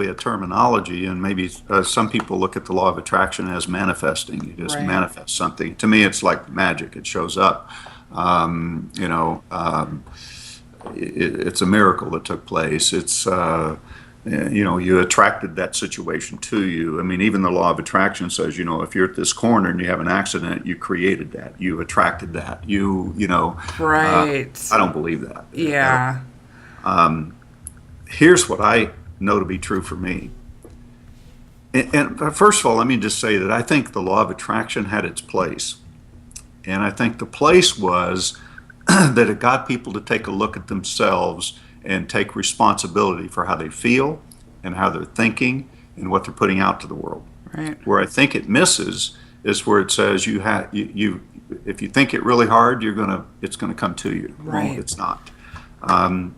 a terminology, and maybe some people look at the law of attraction as manifesting. You just manifest something. To me, it's like magic. It shows up. It's a miracle that took place. It's you attracted that situation to you. I mean, even the law of attraction says, if you're at this corner and you have an accident, you created that. You attracted that. Right. I don't believe that. Yeah. Here's what I know to be true for me. And first of all, let me just say that I think the law of attraction had its place. And I think the place was that it got people to take a look at themselves and take responsibility for how they feel and how they're thinking and what they're putting out to the world. Right. Where I think it misses is where it says if you think it really hard, it's gonna come to you. Right. Well, it's not.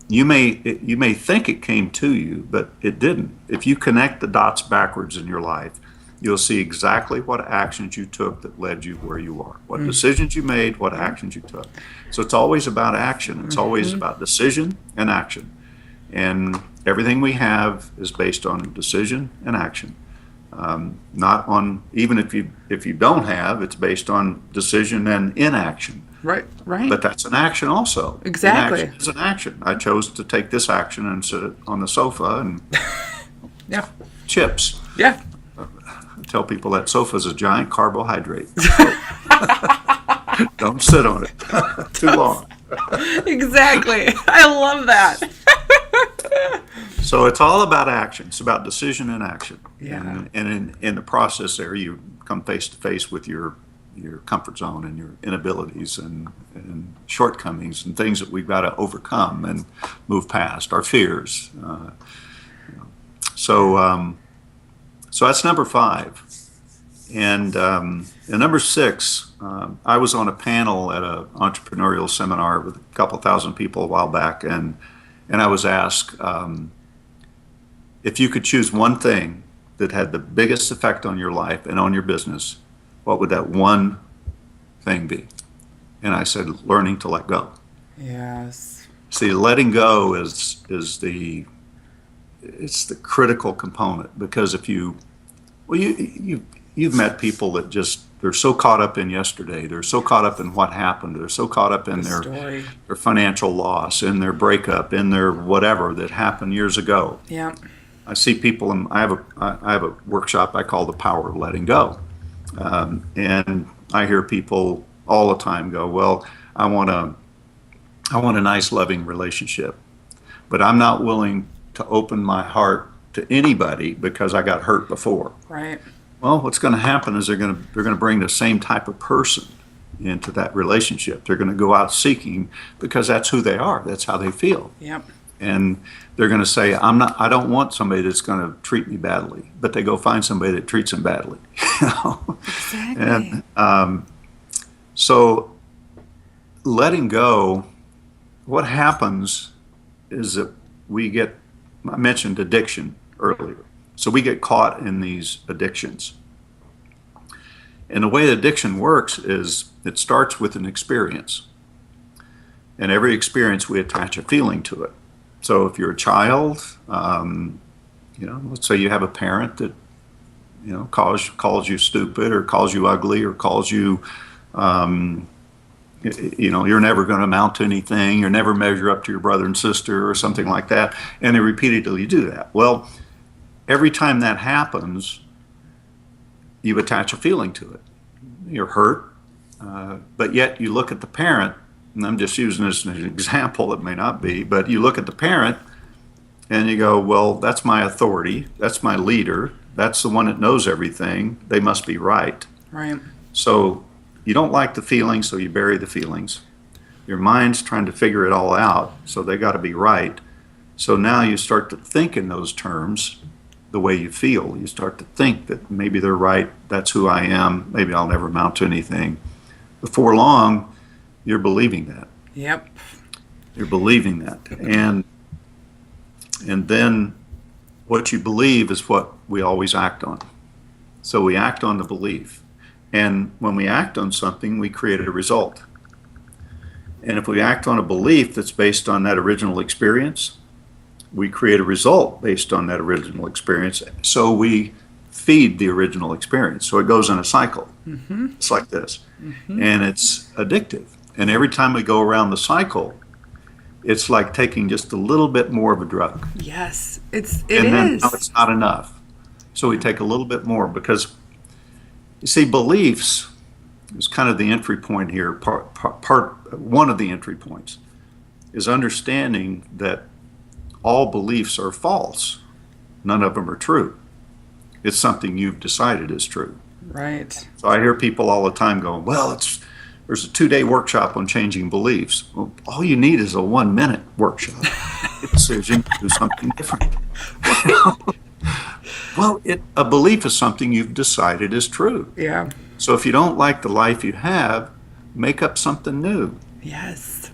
You may think it came to you, but it didn't. If you connect the dots backwards in your life, you'll see exactly what actions you took that led you where you are, what decisions you made, what actions you took. So it's always about action. It's always about decision and action. And everything we have is based on decision and action. Not on, even if you don't have, it's based on decision and inaction. Right. But that's an action also. Exactly. Inaction is an action. I chose to take this action and sit on the sofa and Yeah. chips. Yeah. I tell people that sofa's a giant carbohydrate. Don't sit on it too long. Exactly. I love that. So it's all about action. It's about decision and action. Yeah. And in the process there, you come face to face with your comfort zone and your inabilities and shortcomings and things that we've got to overcome and move past, our fears. So that's number 5. And number 6, I was on a panel at an entrepreneurial seminar with a couple thousand people a while back, and I was asked, if you could choose one thing that had the biggest effect on your life and on your business, what would that one thing be? And I said, learning to let go. Yes. See, letting go is the critical component, because if you've met people that they're so caught up in yesterday, they're so caught up in what happened, they're so caught up in their financial loss, in their breakup, in their whatever that happened years ago. Yeah. I see people, and I have a workshop I call the power of letting go, and I hear people all the time go, well, I want a nice loving relationship, but I'm not willing to open my heart to anybody because I got hurt before. Right. Well, what's going to happen is they're going to bring the same type of person into that relationship. They're going to go out seeking because that's who they are. That's how they feel. Yep. And they're going to say, I don't want somebody that's going to treat me badly, but they go find somebody that treats them badly. Exactly. And so letting go, what happens is that I mentioned addiction earlier. So we get caught in these addictions. And the way addiction works is it starts with an experience. And every experience we attach a feeling to it. So if you're a child, let's say you have a parent that, calls you stupid or calls you ugly or calls you, you're never going to amount to anything, you'll never measure up to your brother and sister or something like that. And they repeatedly do that. Well, every time that happens, you attach a feeling to it. You're hurt, but yet you look at the parent, and I'm just using this as an example, it may not be, but you look at the parent and you go, well, that's my authority, that's my leader, that's the one that knows everything, they must be right. Right. So you don't like the feelings, so you bury the feelings. Your mind's trying to figure it all out, so they got to be right. So now you start to think in those terms, the way you feel. You start to think that maybe they're right, that's who I am, maybe I'll never amount to anything. Before long, you're believing that. Yep. You're believing that. And then what you believe is what we always act on. So we act on the belief. And when we act on something, we create a result. And if we act on a belief that's based on that original experience, we create a result based on that original experience. So we feed the original experience. So it goes in a cycle. Mm-hmm. It's like this. Mm-hmm. And it's addictive. And every time we go around the cycle, it's like taking just a little bit more of a drug. Yes, it is. And then no, it's not enough. So we take a little bit more because, you see, beliefs is kind of the entry point here. One of the entry points is understanding that all beliefs are false. None of them are true. It's something you've decided is true. Right. So I hear people all the time going, well, there's a 2-day workshop on changing beliefs. Well, all you need is a 1-minute workshop. A decision to do something different. Well, a belief is something you've decided is true. Yeah. So if you don't like the life you have, make up something new. Yes.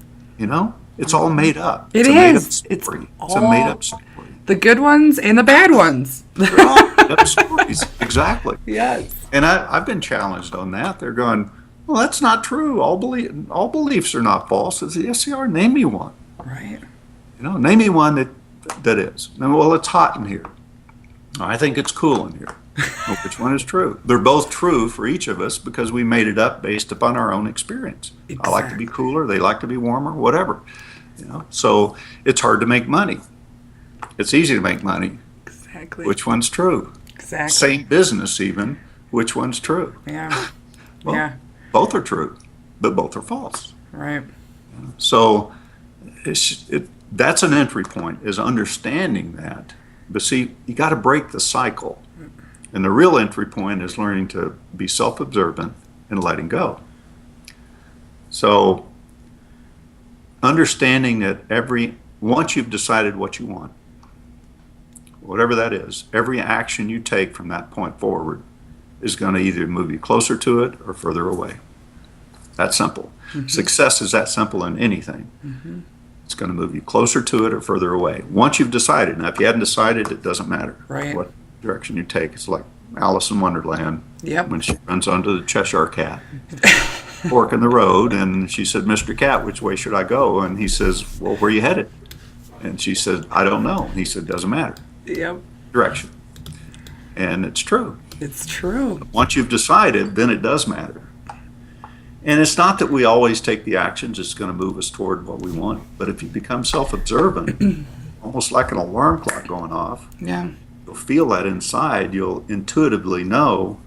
It's all made up. It's a made up story. It's a made up story. The good ones and the bad ones. They're all up stories. Exactly. Yes. And I've been challenged on that. They're going, well, that's not true. All beliefs are not false. I said, yes, they are. Name me one. Right. Name me one that is. And, well, it's hot in here. I think it's cool in here. Well, which one is true? They're both true for each of us because we made it up based upon our own experience. Exactly. I like to be cooler. They like to be warmer. Whatever. So it's hard to make money. It's easy to make money. Exactly. Which one's true? Exactly. Same business even. Which one's true? Yeah. Well, yeah. Both are true, but both are false. Right. So that's an entry point, is understanding that. But see, you got to break the cycle. And the real entry point is learning to be self-observant and letting go. So understanding that once you've decided what you want, whatever that is, every action you take from that point forward is going to either move you closer to it or further away. That's simple. Mm-hmm. Success is that simple in anything. Mm-hmm. It's going to move you closer to it or further away. Once you've decided, now if you hadn't decided, it doesn't matter what direction you take. It's like Alice in Wonderland when she runs onto the Cheshire Cat, fork in the road, and she said, Mr. Cat, which way should I go? And he says, well, where are you headed? And she said, I don't know. And he said, doesn't matter. Yep. Direction. And it's true. It's true. Once you've decided, then it does matter. And it's not that we always take the actions that's going to move us toward what we want. But if you become self-observant, almost like an alarm clock going off, you'll feel that inside. You'll intuitively know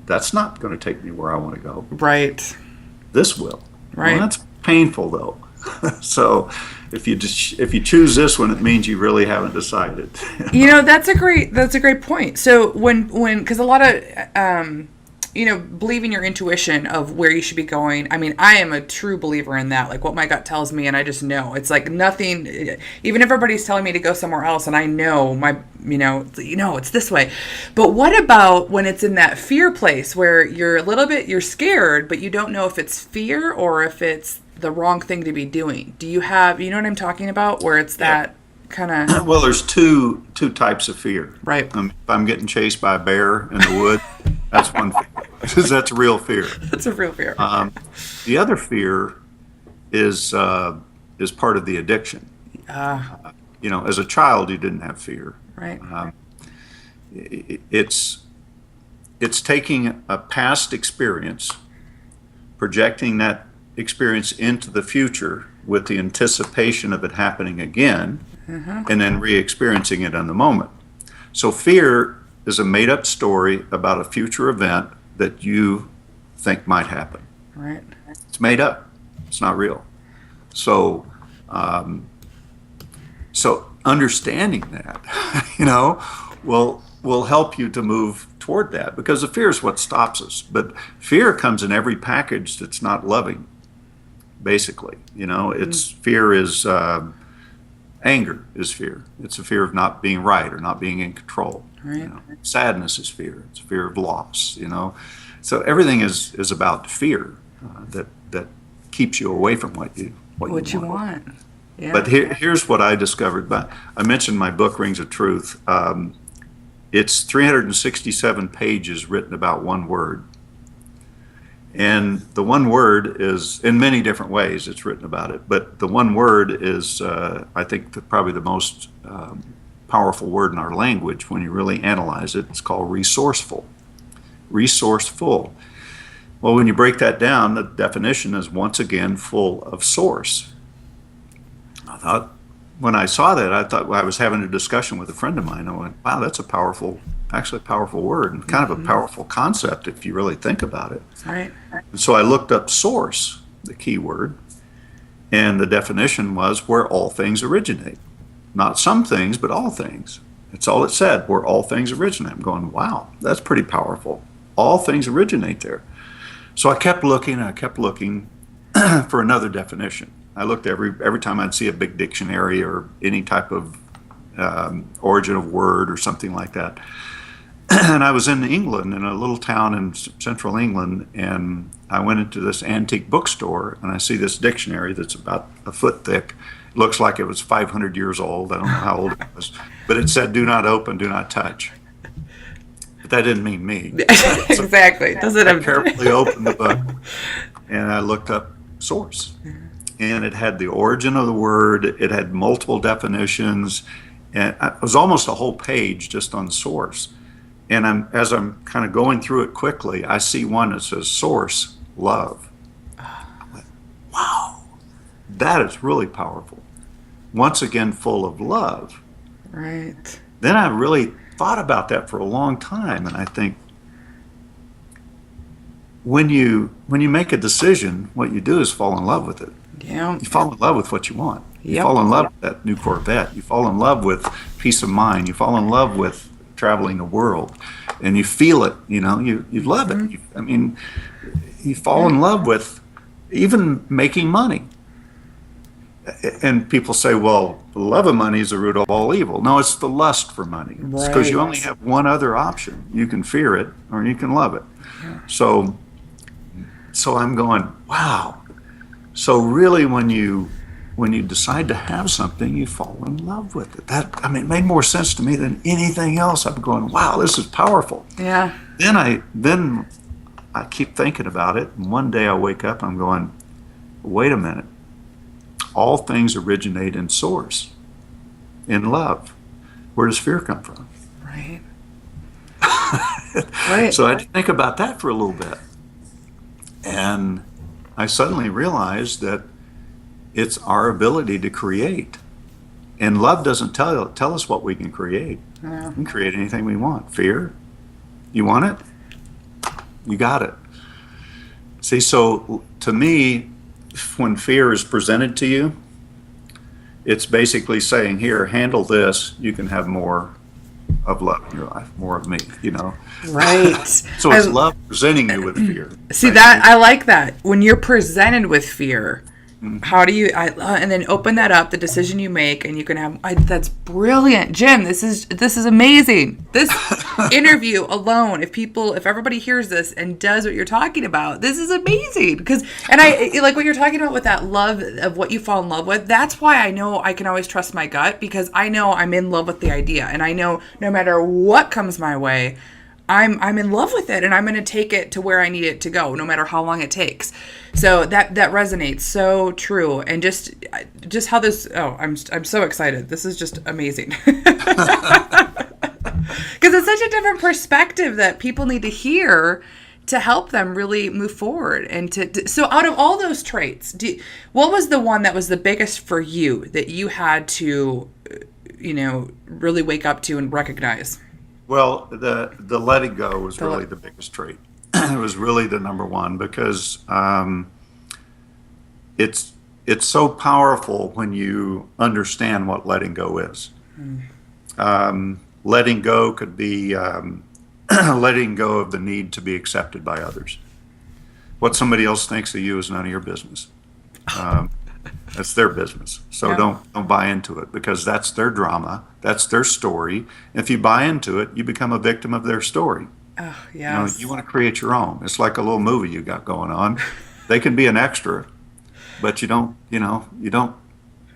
that's not going to take me where I want to go. Right. This will. Right. Well, that's painful, though. So if you choose this one, it means you really haven't decided. That's a great point. So because a lot of believing your intuition of where you should be going. I mean, I am a true believer in that, like what my gut tells me, and I just know. It's like nothing, even if everybody's telling me to go somewhere else, and I know it's this way. But what about when it's in that fear place where you're scared, but you don't know if it's fear or if it's the wrong thing to be doing? Do you have, you know what I'm talking about, where it's that kind of... Well, there's two types of fear. Right. If I'm getting chased by a bear in the woods, that's one fear. Because that's real fear. That's a real fear. The other fear is part of the addiction. As a child, you didn't have fear. Right. It's taking a past experience, projecting that experience into the future with the anticipation of it happening again, and then re-experiencing it in the moment. So fear is a made-up story about a future event that you think might happen. Right. It's made up. It's not real. So, understanding that, will help you to move toward that, because the fear is what stops us. But fear comes in every package that's not loving. Basically, fear is anger is fear. It's a fear of not being right or not being in control. Right. Sadness is fear. It's a fear of loss. So everything is about fear that keeps you away from what you want. Yeah. But here's what I discovered. But I mentioned my book, Rings of Truth. It's 367 pages written about one word. And the one word is, in many different ways it's written about it, but the one word is, I think, probably the most powerful word in our language when you really analyze it. It's called resourceful. Resourceful. Well, when you break that down, the definition is, once again, full of source. When I saw that, I was having a discussion with a friend of mine. I went, wow, that's a powerful word, and kind of a powerful concept if you really think about it. Right. And so I looked up source, the key word, and the definition was where all things originate. Not some things, but all things. That's all it said, where all things originate. I'm going, wow, that's pretty powerful. All things originate there. So I kept looking for another definition. I looked every time I'd see a big dictionary or any type of origin of word or something like that. And I was in England, in a little town in central England, and I went into this antique bookstore, and I see this dictionary that's about a foot thick. It looks like it was 500 years old. I don't know how old it was. But it said, do not open, do not touch. that didn't mean me. Exactly. Doesn't I have carefully opened the book and I looked up source. And it had the origin of the word. It had multiple definitions. And it was almost a whole page just on source. And as I'm kind of going through it quickly, I see one that says source, love. I went, wow, that is really powerful. Once again, full of love. Right. Then I really thought about that for a long time. And I think, when you make a decision, what you do is fall in love with it. Yeah. You fall in love with what you want. You Yep. fall in love with that new Corvette. You fall in love with peace of mind. You fall in love with traveling the world, and you feel it. You love it. You fall in love with even making money. And people say, well, the love of money is the root of all evil. No, it's the lust for money. It's because you only have one other option. You can fear it or you can love it. Yeah. So I'm going, wow. So really, when you decide to have something, you fall in love with it. It made more sense to me than anything else. I'm going, wow, this is powerful. Yeah. Then I keep thinking about it, and one day I wake up, I'm going, wait a minute. All things originate in source, in love. Where does fear come from? Right. Right. So I had to think about that for a little bit. And I suddenly realized that it's our ability to create. And love doesn't tell us what we can create. Yeah. We can create anything we want. Fear, you want it? You got it. See, so to me, when fear is presented to you, it's basically saying, here, handle this, you can have more of love in your life, more of me, Right. So it's love presenting you with fear. See, that I like that. When you're presented with fear, how do you, and then open that up, the decision you make, and you can have, that's brilliant. Jim, this is amazing. This interview alone, if everybody hears this and does what you're talking about, this is amazing. And I like what you're talking about with that love of what you fall in love with. That's why I know I can always trust my gut, because I know I'm in love with the idea. And I know no matter what comes my way, I'm in love with it, and I'm going to take it to where I need it to go, no matter how long it takes. So that resonates so true. And just how this, I'm so excited. This is just amazing. Because it's such a different perspective that people need to hear to help them really move forward. And so out of all those traits, what was the one that was the biggest for you that you had to, really wake up to and recognize? Well, the letting go was really the biggest trait. It was really the number one, because it's so powerful when you understand what letting go is. Letting go could be letting go of the need to be accepted by others. What somebody else thinks of you is none of your business. That's their business. So don't buy into it, because that's their drama. That's their story. If you buy into it, you become a victim of their story. Oh, yes. You want to create your own. It's like a little movie you got going on. They can be an extra, but you don't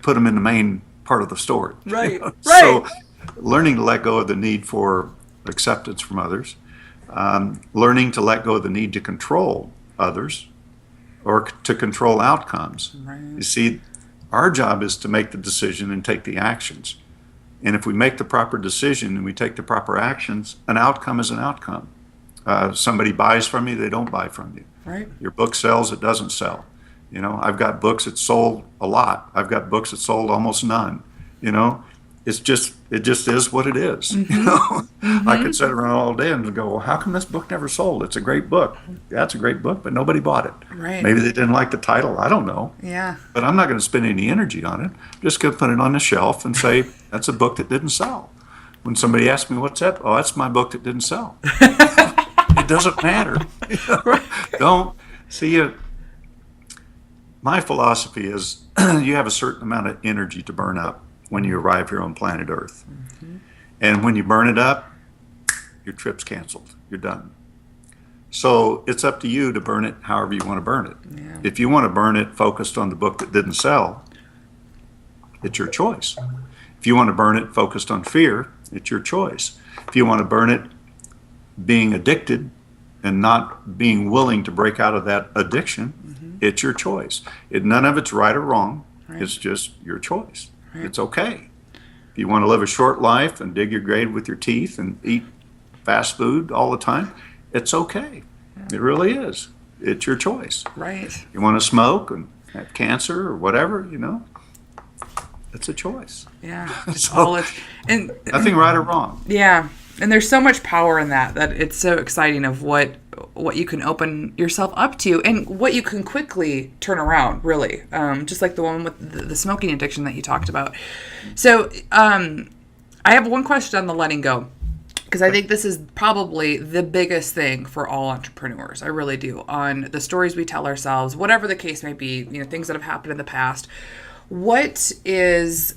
put them in the main part of the story. Right. Right. So learning to let go of the need for acceptance from others, learning to let go of the need to control others, or to control outcomes. Right. You see, our job is to make the decision and take the actions. And if we make the proper decision and we take the proper actions, an outcome is an outcome. Somebody buys from you, they don't buy from you. Right. Your book sells, it doesn't sell. I've got books that sold a lot. I've got books that sold almost none. It just is what it is. Mm-hmm. I could sit around all day and go, well, how come this book never sold? It's a great book. Yeah, it's a great book, but nobody bought it. Right. Maybe they didn't like the title. I don't know. Yeah. But I'm not going to spend any energy on it. I'm just going to put it on the shelf and say, that's a book that didn't sell. When somebody asks me, what's that? Oh, that's my book that didn't sell. It doesn't matter. Don't see it. My philosophy is you have a certain amount of energy to burn up when you arrive here on planet Earth. Mm-hmm. And when you burn it up, your trip's canceled. You're done. So it's up to you to burn it however you want to burn it. Yeah. If you want to burn it focused on the book that didn't sell, it's your choice. If you want to burn it focused on fear, it's your choice. If you want to burn it being addicted and not being willing to break out of that addiction, it's your choice. None of it's right or wrong. Right. It's just your choice. Right. It's okay. If you want to live a short life and dig your grave with your teeth and eat fast food all the time, it's okay. It really is. It's your choice. Right. You want to smoke and have cancer or whatever, it's a choice. Yeah. And nothing right or wrong. Yeah. And there's so much power in that it's so exciting of what you can open yourself up to and what you can quickly turn around, really. Just like the one with the smoking addiction that you talked about. So I have one question on the letting go, because I think this is probably the biggest thing for all entrepreneurs. I really do. On the stories we tell ourselves, whatever the case may be, things that have happened in the past. What is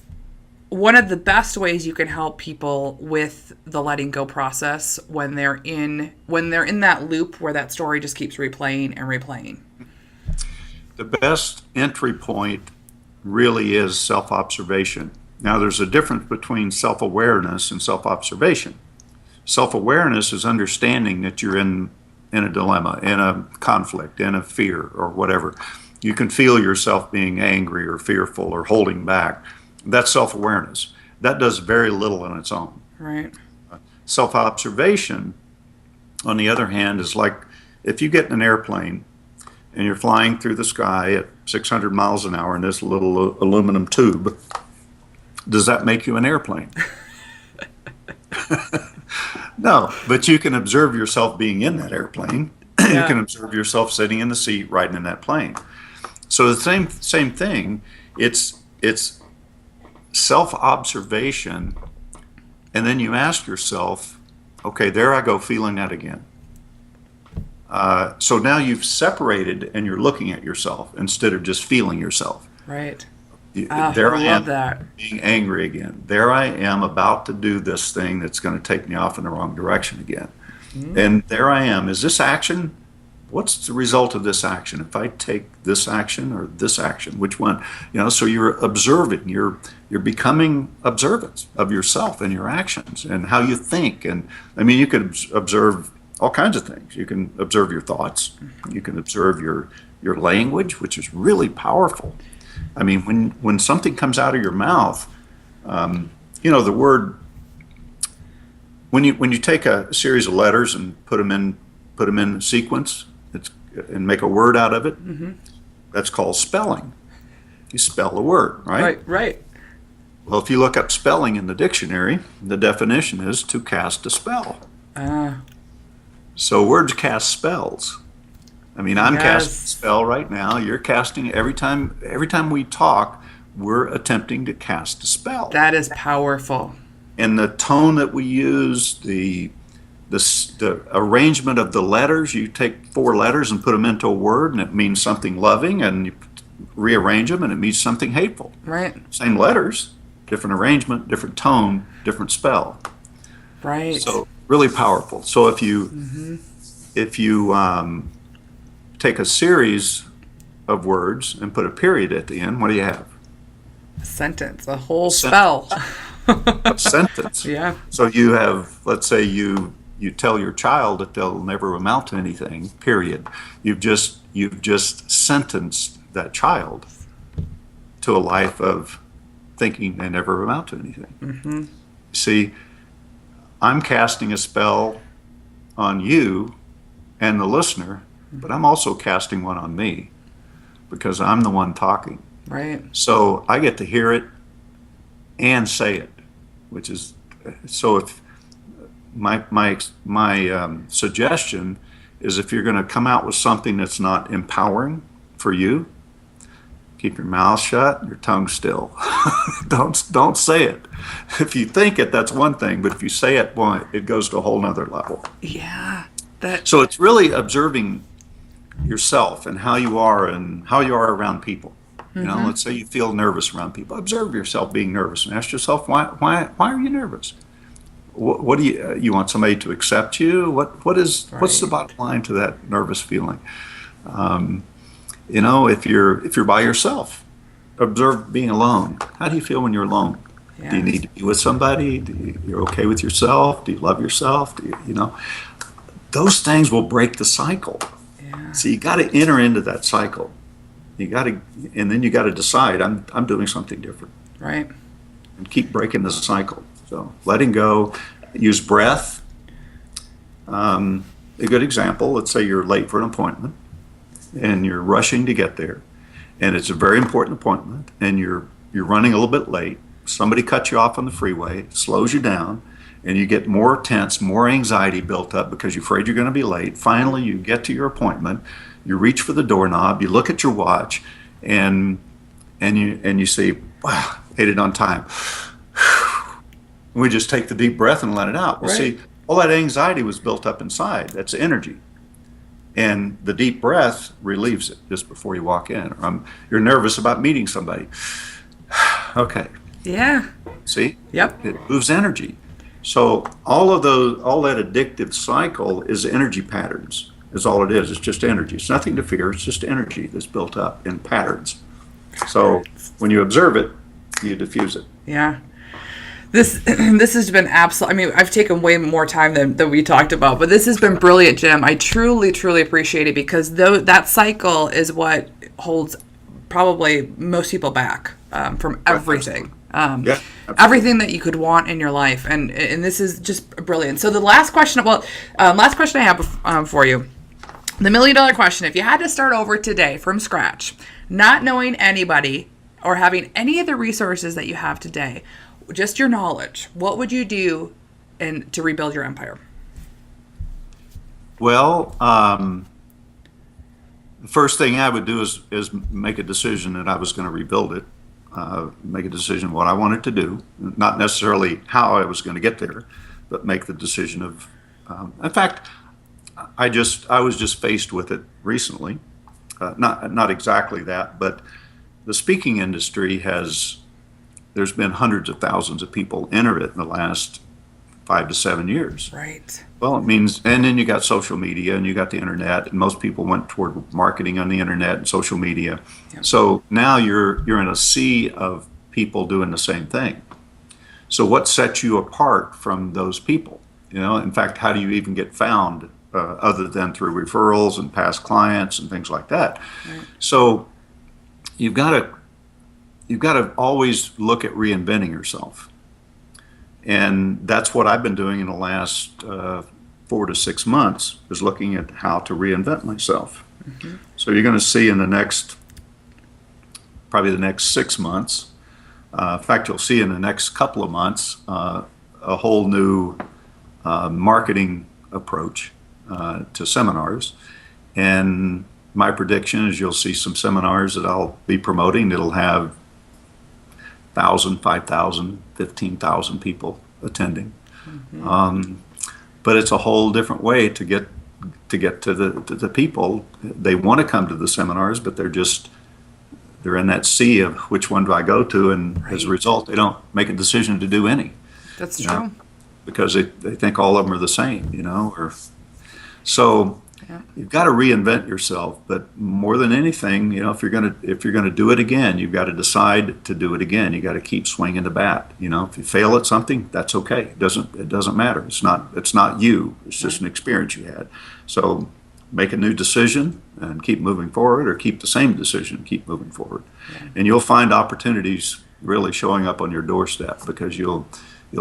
one of the best ways you can help people with the letting go process when they're in that loop where that story just keeps replaying and replaying? The best entry point really is self-observation. Now, there's a difference between self-awareness and self-observation. Self-awareness is understanding that you're in a dilemma, in a conflict, in a fear, or whatever. You can feel yourself being angry or fearful or holding back. That's self-awareness. That does very little on its own. Right. Self-observation, on the other hand, is like if you get in an airplane and you're flying through the sky at 600 miles an hour in this little aluminum tube, does that make you an airplane? No, but you can observe yourself being in that airplane. Yeah. You can observe yourself sitting in the seat riding in that plane. So the same thing. It's self-observation, and then you ask yourself, okay, there I go feeling that again. So now you've separated and you're looking at yourself instead of just feeling yourself. Right. There I am that. Being angry again. There I am about to do this thing that's going to take me off in the wrong direction again. Mm-hmm. And there I am. Is this action? What's the result of this action? If I take this action or this action, which one? So you're observing. You're becoming observant of yourself and your actions and how you think. And you could observe all kinds of things. You can observe your thoughts. You can observe your language, which is really powerful. When something comes out of your mouth, the word. When you take a series of letters and put them in sequence, and make a word out of it, that's called spelling. You spell a word, right? Right. Well, if you look up spelling in the dictionary, the definition is to cast a spell. So words cast spells. I'm casting a spell right now. You're casting every time we talk, we're attempting to cast a spell. That is powerful. And the tone that we use, the arrangement of the letters, you take 4 letters and put them into a word and it means something loving, and you rearrange them and it means something hateful. Right. Same letters, different arrangement, different tone, different spell. Right. So really powerful. So if you take a series of words and put a period at the end, what do you have? A sentence, a whole spell. A sentence. Yeah. So you have, let's say you tell your child that they'll never amount to anything, period. You've just sentenced that child to a life of thinking they never amount to anything. Mm-hmm. See, I'm casting a spell on you and the listener, but I'm also casting one on me because I'm the one talking. Right. So I get to hear it and say it, which is, so if my suggestion is, if you're going to come out with something that's not empowering for you, keep your mouth shut, your tongue still. Don't say it. If you think it, that's one thing, but if you say it, well, it goes to a whole nother level. Yeah. So it's really observing yourself and how you are around people. Mm-hmm. Let's say you feel nervous around people. Observe yourself being nervous and ask yourself, why are you nervous? What do you want somebody to accept you? What's the bottom line to that nervous feeling? If you're by yourself, observe being alone. How do you feel when you're alone? Yes. Do you need to be with somebody? You're okay with yourself? Do you love yourself? those things will break the cycle. Yeah. So you got to enter into that cycle. And then you got to decide, I'm doing something different. Right. And keep breaking the cycle. So letting go, use breath. A good example, let's say you're late for an appointment and you're rushing to get there, and it's a very important appointment, and you're running a little bit late. Somebody cuts you off on the freeway, slows you down, and you get more tense, more anxiety built up because you're afraid you're going to be late. Finally, you get to your appointment, you reach for the doorknob, you look at your watch, and you say, wow, made it on time. We just take the deep breath and let it out. Well, Right. see, all that anxiety was built up inside. That's energy. And the deep breath relieves it just before you walk in. You're nervous about meeting somebody. Okay. Yeah. See? Yep. It moves energy. So all that addictive cycle is energy patterns, is all it is. It's just energy. It's nothing to fear. It's just energy that's built up in patterns. So when you observe it, you diffuse it. Yeah. This has been absolute. I mean, I've taken way more time than we talked about, but this has been brilliant, Jim. I truly, truly appreciate it, because that cycle is what holds probably most people back from everything. Yeah, everything that you could want in your life, and this is just brilliant. So the last question I have for you, the $1 million question: if you had to start over today from scratch, not knowing anybody or having any of the resources that you have today, just your knowledge, what would you do to rebuild your empire? Well, the first thing I would do is make a decision that I was going to rebuild it. Make a decision what I wanted to do, not necessarily how I was going to get there, but make the decision of. In fact, I was just faced with it recently. Not exactly that, but the speaking industry there's been hundreds of thousands of people enter it in the last 5 to 7 years. Right. Well, it means, and then you got social media and you got the internet, and most people went toward marketing on the internet and social media. Yep. So now you're in a sea of people doing the same thing. So what sets you apart from those people? In fact, how do you even get found other than through referrals and past clients and things like that? Right. So you've got to always look at reinventing yourself. And that's what I've been doing in the last 4 to 6 months, is looking at how to reinvent myself. Mm-hmm. So you're going to see in probably the next 6 months, in fact, you'll see in the next couple of months, a whole new marketing approach to seminars. And my prediction is you'll see some seminars that I'll be promoting that'll have 1,000, 5,000, 15,000 people attending. Mm-hmm. But it's a whole different way to get to the people. They want to come to the seminars, but they're in that sea of which one do I go to, and right. As a result, they don't make a decision to do any. That's true. Because they think all of them are the same, So yeah. You've got to reinvent yourself, but more than anything, if you're gonna do it again, you've got to decide to do it again. You got to keep swinging the bat. If you fail at something, that's okay. It doesn't matter. It's not you. It's just an experience you had. So make a new decision and keep moving forward, or keep the same decision and keep moving forward. Yeah. And you'll find opportunities really showing up on your doorstep, because you'll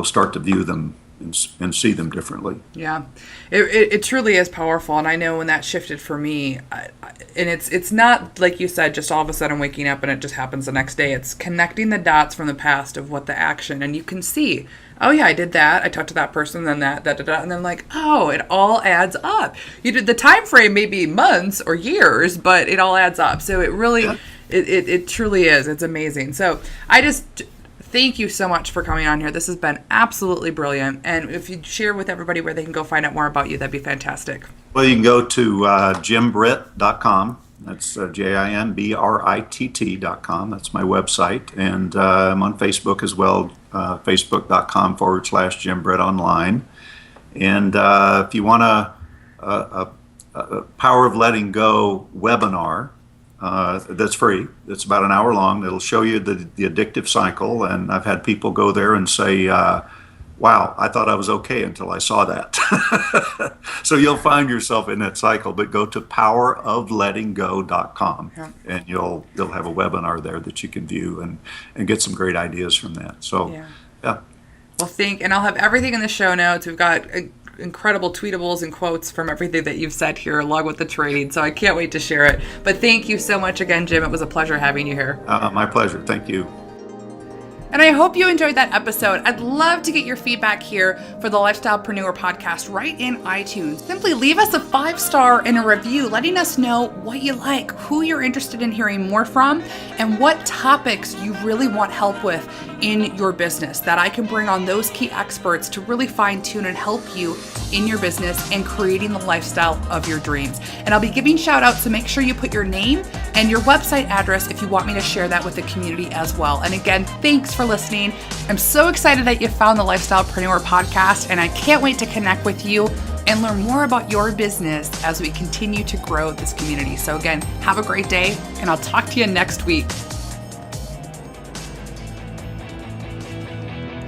start to view them and see them differently. Yeah, it truly is powerful. And I know when that shifted for me, and it's not like you said, just all of a sudden waking up and it just happens the next day. It's connecting the dots from the past of what the action, and you can see, oh yeah, I did that. I talked to that person, then that, and then like, oh, it all adds up. You did the time frame, maybe months or years, but it all adds up. So it really, yeah. it truly is. It's amazing. So I just thank you so much for coming on here. This has been absolutely brilliant. And if you'd share with everybody where they can go find out more about you, that'd be fantastic. Well, you can go to jimbritt.com. That's JIMBRITT.com. That's my website. And I'm on Facebook as well, facebook.com/JimBrittOnline. And if you want a Power of Letting Go webinar, that's free. It's about an hour long. It'll show you the addictive cycle, and I've had people go there and say, wow, I thought I was okay until I saw that. So you'll find yourself in that cycle, but go to poweroflettinggo.com Yeah. and you'll have a webinar there that you can view and get some great ideas from that. So Yeah. yeah. Well, and I'll have everything in the show notes. We've got incredible tweetables and quotes from everything that you've said here, along with the trade. So I can't wait to share it. But thank you so much again, Jim. It was a pleasure having you here. My pleasure. Thank you. And I hope you enjoyed that episode. I'd love to get your feedback here for the Lifestylepreneur podcast right in iTunes. Simply leave us a 5-star and a review letting us know what you like, who you're interested in hearing more from, and what topics you really want help with in your business, that I can bring on those key experts to really fine tune and help you in your business and creating the lifestyle of your dreams. And I'll be giving shout outs, so make sure you put your name and your website address if you want me to share that with the community as well. And again, thanks for listening. I'm so excited that you found the Lifestylepreneur podcast, and I can't wait to connect with you and learn more about your business as we continue to grow this community. So again, have a great day, and I'll talk to you next week.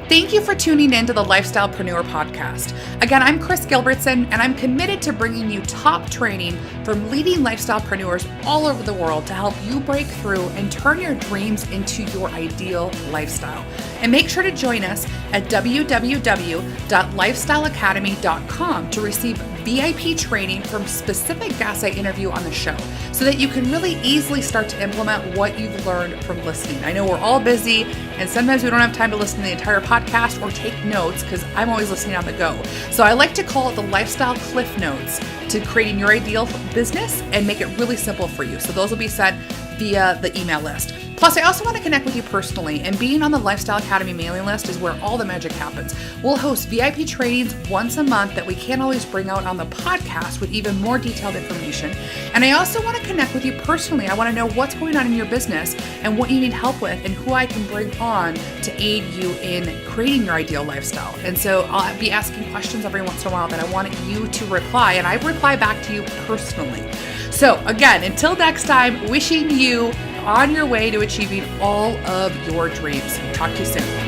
Thank you for tuning in to the Lifestylepreneur podcast. Again, I'm Kris Gilbertson, and I'm committed to bringing you top training from leading lifestylepreneurs all over the world to help you break through and turn your dreams into your ideal lifestyle. And make sure to join us at www.lifestyleacademy.com to receive VIP training from specific guests I interview on the show, so that you can really easily start to implement what you've learned from listening. I know we're all busy, and sometimes we don't have time to listen to the entire podcast or take notes, because I'm always listening on the go. So I like to call it the Lifestyle Cliff Notes to creating your ideal business and make it really simple for you. So those will be sent via the email list. Plus, I also want to connect with you personally, and being on the Lifestyle Academy mailing list is where all the magic happens. We'll host VIP trainings once a month that we can't always bring out on the podcast with even more detailed information. And I also want to connect with you personally. I want to know what's going on in your business and what you need help with, and who I can bring on to aid you in creating your ideal lifestyle. And so I'll be asking questions every once in a while that I want you to reply, and I reply back to you personally. So again, until next time, wishing you on your way to achieving all of your dreams. Talk to you soon.